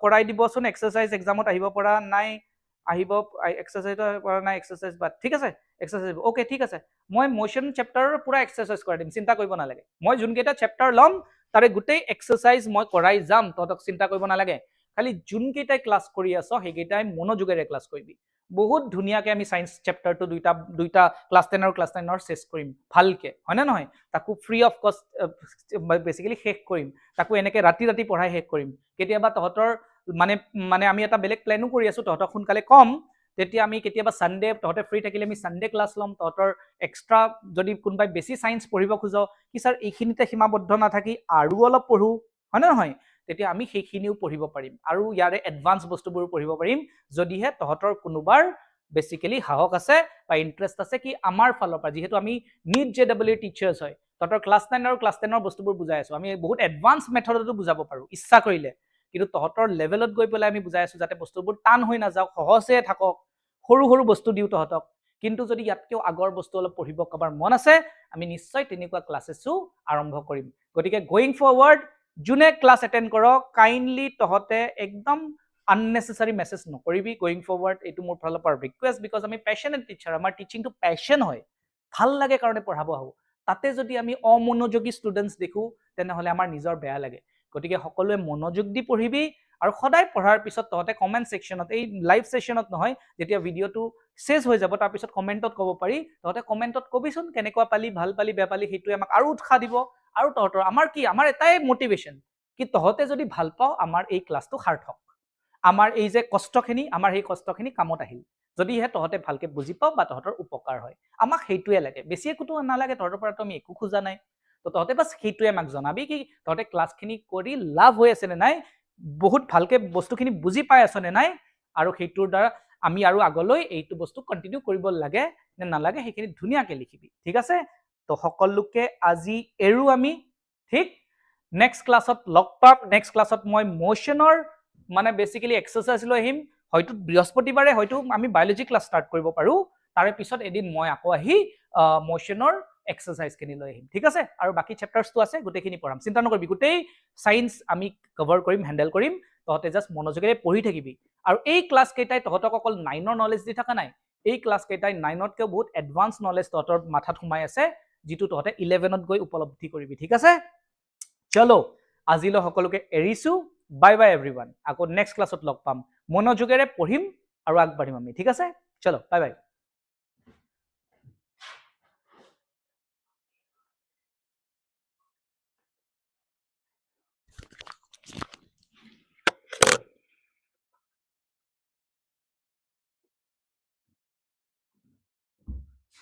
কৰাই দিবচোন, এক্সাৰসাইজ এক্সামত আহিব পৰা নাই, আহিব এক্সাৰসাইজ কৰা নাই, এক্সাৰসাইজ বাট, ঠিক আছে, এক্সাৰসাইজ ওকে, ঠিক আছে। মই মোশন চেপ্টাৰৰ পুৰা এক্সাৰসাইজ কৰাই দিম, চিন্তা কৰিব নালাগে, মই যোনকেইটা চেপ্টাৰ ল'ম তাৰে গোটেই এক্সাৰসাইজ মই কৰাই যাম, তহঁতক চিন্তা কৰিব নালাগে, খালি যোনকেইটাই ক্লাছ কৰি আছ সেইকেইটাই মনোযোগেৰে ক্লাছ কৰিবি। বহুত ধুনীয়াকে আমি সায়েন্স চেপ্টাৰটো দুইটা ক্লাছ 10 আৰু ক্লাছ 9 শেষ কৰিম ভালকে, হয় না নহয়, তাকো ফ্ৰী অফ কষ্ট বেসিক্যালি শেষ কৰিম, তাকো এনেকে ৰাতি পঢ়াই শেষ কৰিম। কেতিয়াবা তহঁতৰ মানে আমি এটা বেলেগ প্লেনো কৰি আছো, তহঁতক সোনকালে কম, তেতিয়া আমি কেতিয়াবা সানডে তহঁতে ফ্ৰী থাকিলে আমি সানডে ক্লাছ ল'ম, তহঁতৰ এক্সট্ৰা যদি কোনোবাই বেছি সায়েন্স পঢ়িব খোজ কি স্যাৰ এইখিনিতে সীমাবদ্ধ নাথাকি আৰু অলপ পঢ়ো, হয় না নহয়, তেতিয়া আমি সেইখিনিও পঢ়িব পাৰিম আৰু ইয়াৰে এডভান্স বস্তুবোৰ পঢ়িব পাৰিম যদিহে তহঁতৰ কোনোবাৰ বেসিক্যালি সাহস আছে বা ইন্টাৰেস্ট আছে কি আমাৰ ফালৰ পৰা যেহেতু আমি নিট জেডব্লিউ টিচাৰ্স হয় তহঁতৰ ক্লাস 9 আৰু ক্লাস 10 ৰ বস্তুবোৰ বুজাই আছো আমি বহুত এডভান্স মেথডতো বুজাব পাৰো ইচ্ছা কৰিলে কিন্তু তহঁতৰ লেভেলত গৈ পেলাই আমি বুজাই আছো যাতে বস্তুবোৰ টান হৈ নাযাওক সহজে থাকক সৰু সৰু বস্তু দিও তহঁতক কিন্তু যদি ইয়াতকেও আগৰ বস্তু অলপ পঢ়িব কাবাৰ মন আছে আমি নিশ্চয় তেনেকুৱা ক্লাसेसও আৰম্ভ কৰিম গতিকে গোইং ফৰৱাৰ্ড জুনে ক্লাস এটেন্ড কৰক কাইন্ডলি তহঁতে একদম unnecessary message নকৰিবি গোইং ফৰৱাৰ্ড এটো মোৰ ফালৰ পৰা ৰিকুৱেষ্ট বিকজ আমি প্যাশনেট টিচাৰ আমাৰ টিচিংটো প্যাশন হয় ভাল লাগে কাৰণে পঢ়াব আহো তাতে যদি আমি অমনোযোগী ষ্টুডেন্টস দেখো তেনেহলে আমাৰ নিজৰ বেয়া লাগে গতিকে সকলোৱে মনোযোগ দি পঢ়িবি আৰু সদায় পঢ়াৰ পিছত তহঁতে কমেন্ট সেকশনত এই লাইভ সেশনত নহয় যেতিয়া ভিডিওটো শেষ হৈ যাব তাৰ পিছত কমেন্টত ক'ব পাৰি তহঁতে কমেন্টত কবিচোন কেনেকুৱা পালি ভাল পালি বেয়া পালি হেতুৱে আমাক আৰু উৎসাহ দিব আৰু তহঁতৰ আমাৰ কি আমাৰ এটাই মোটিভেশন কি তহঁতে যদি ভাল পাও আমাৰ এই ক্লাসটো সাৰ্থক আমাৰ এই যে কষ্টখিনি আমাৰ এই কষ্টখিনি কামত আহিল যদিহে তহঁতে ভালকে বুজি পাও বা তহঁতৰ উপকাৰ হয় আমাক হেতুৱে লাগে বেছি একোটো নালাগে তহঁতৰ পৰা আমি একো খোজা নাই তো তহঁতে বাস হেতুৱে আমাক জনাবি কি তহঁতে ক্লাসখিনি কৰি লাভ হৈ আছে নে নাই বহুত ভালকে বস্তুখিনি বুজি পাই আছে নে নাই আৰু হেতুৰ দ্বাৰা আমি আৰু আগলৈ এইটো বস্তু কন্টিনিউ কৰিব লাগে নে নালাগে হেখিনি ধুনিয়াকে লিখিবি ঠিক আছে তো সকলোকে আজি এৰু আমি ঠিক নেক্সট ক্লাসত লগ পাম নেক্সট ক্লাসত মই মোশনৰ মানে বেসিক্যালি এক্সাৰসাইজ লৈ আহিম হয়তো বৃহস্পতিবাৰে হয়তো আমি বায়োলজি ক্লাস স্টাৰ্ট কৰিব পাৰো তাৰে পিছত এদিন মই আকৌ আহি মোশনৰ এক্সাৰসাইজ খিনি লৈ আহিম ঠিক আছে আৰু বাকি চ্যাপ্টাৰসটো আছে গুটেখিনি পঢ়াম চিন্তা নকৰিবি গুটেই সায়েন্স আমি কভাৰ কৰিম হ্যান্ডেল কৰিম তহঁতে জাস্ট মনোযোগেৰে পঢ়ি থাকিবি আৰু এই ক্লাস কেইটাই তহঁতক অকল 9ৰ নলেজ দি থাকা নাই এই ক্লাস কেইটাই 9তকৈ বহুত এডভান্স নলেজ তহঁতৰ মাথাত সোমাই আছে যেটো তহঁতে 11ত গৈ উপলব্ধি কৰিবি ঠিক আছে চলো আজিলৈ সকলোকে এৰিছো বাই বাই এভৰিৱান আকৌ নেক্সট ক্লাসত লগ পাম মনোযোগেৰে পঢ়িম আৰু আগবাঢ়িম আমি ঠিক আছে চলো বাই বাই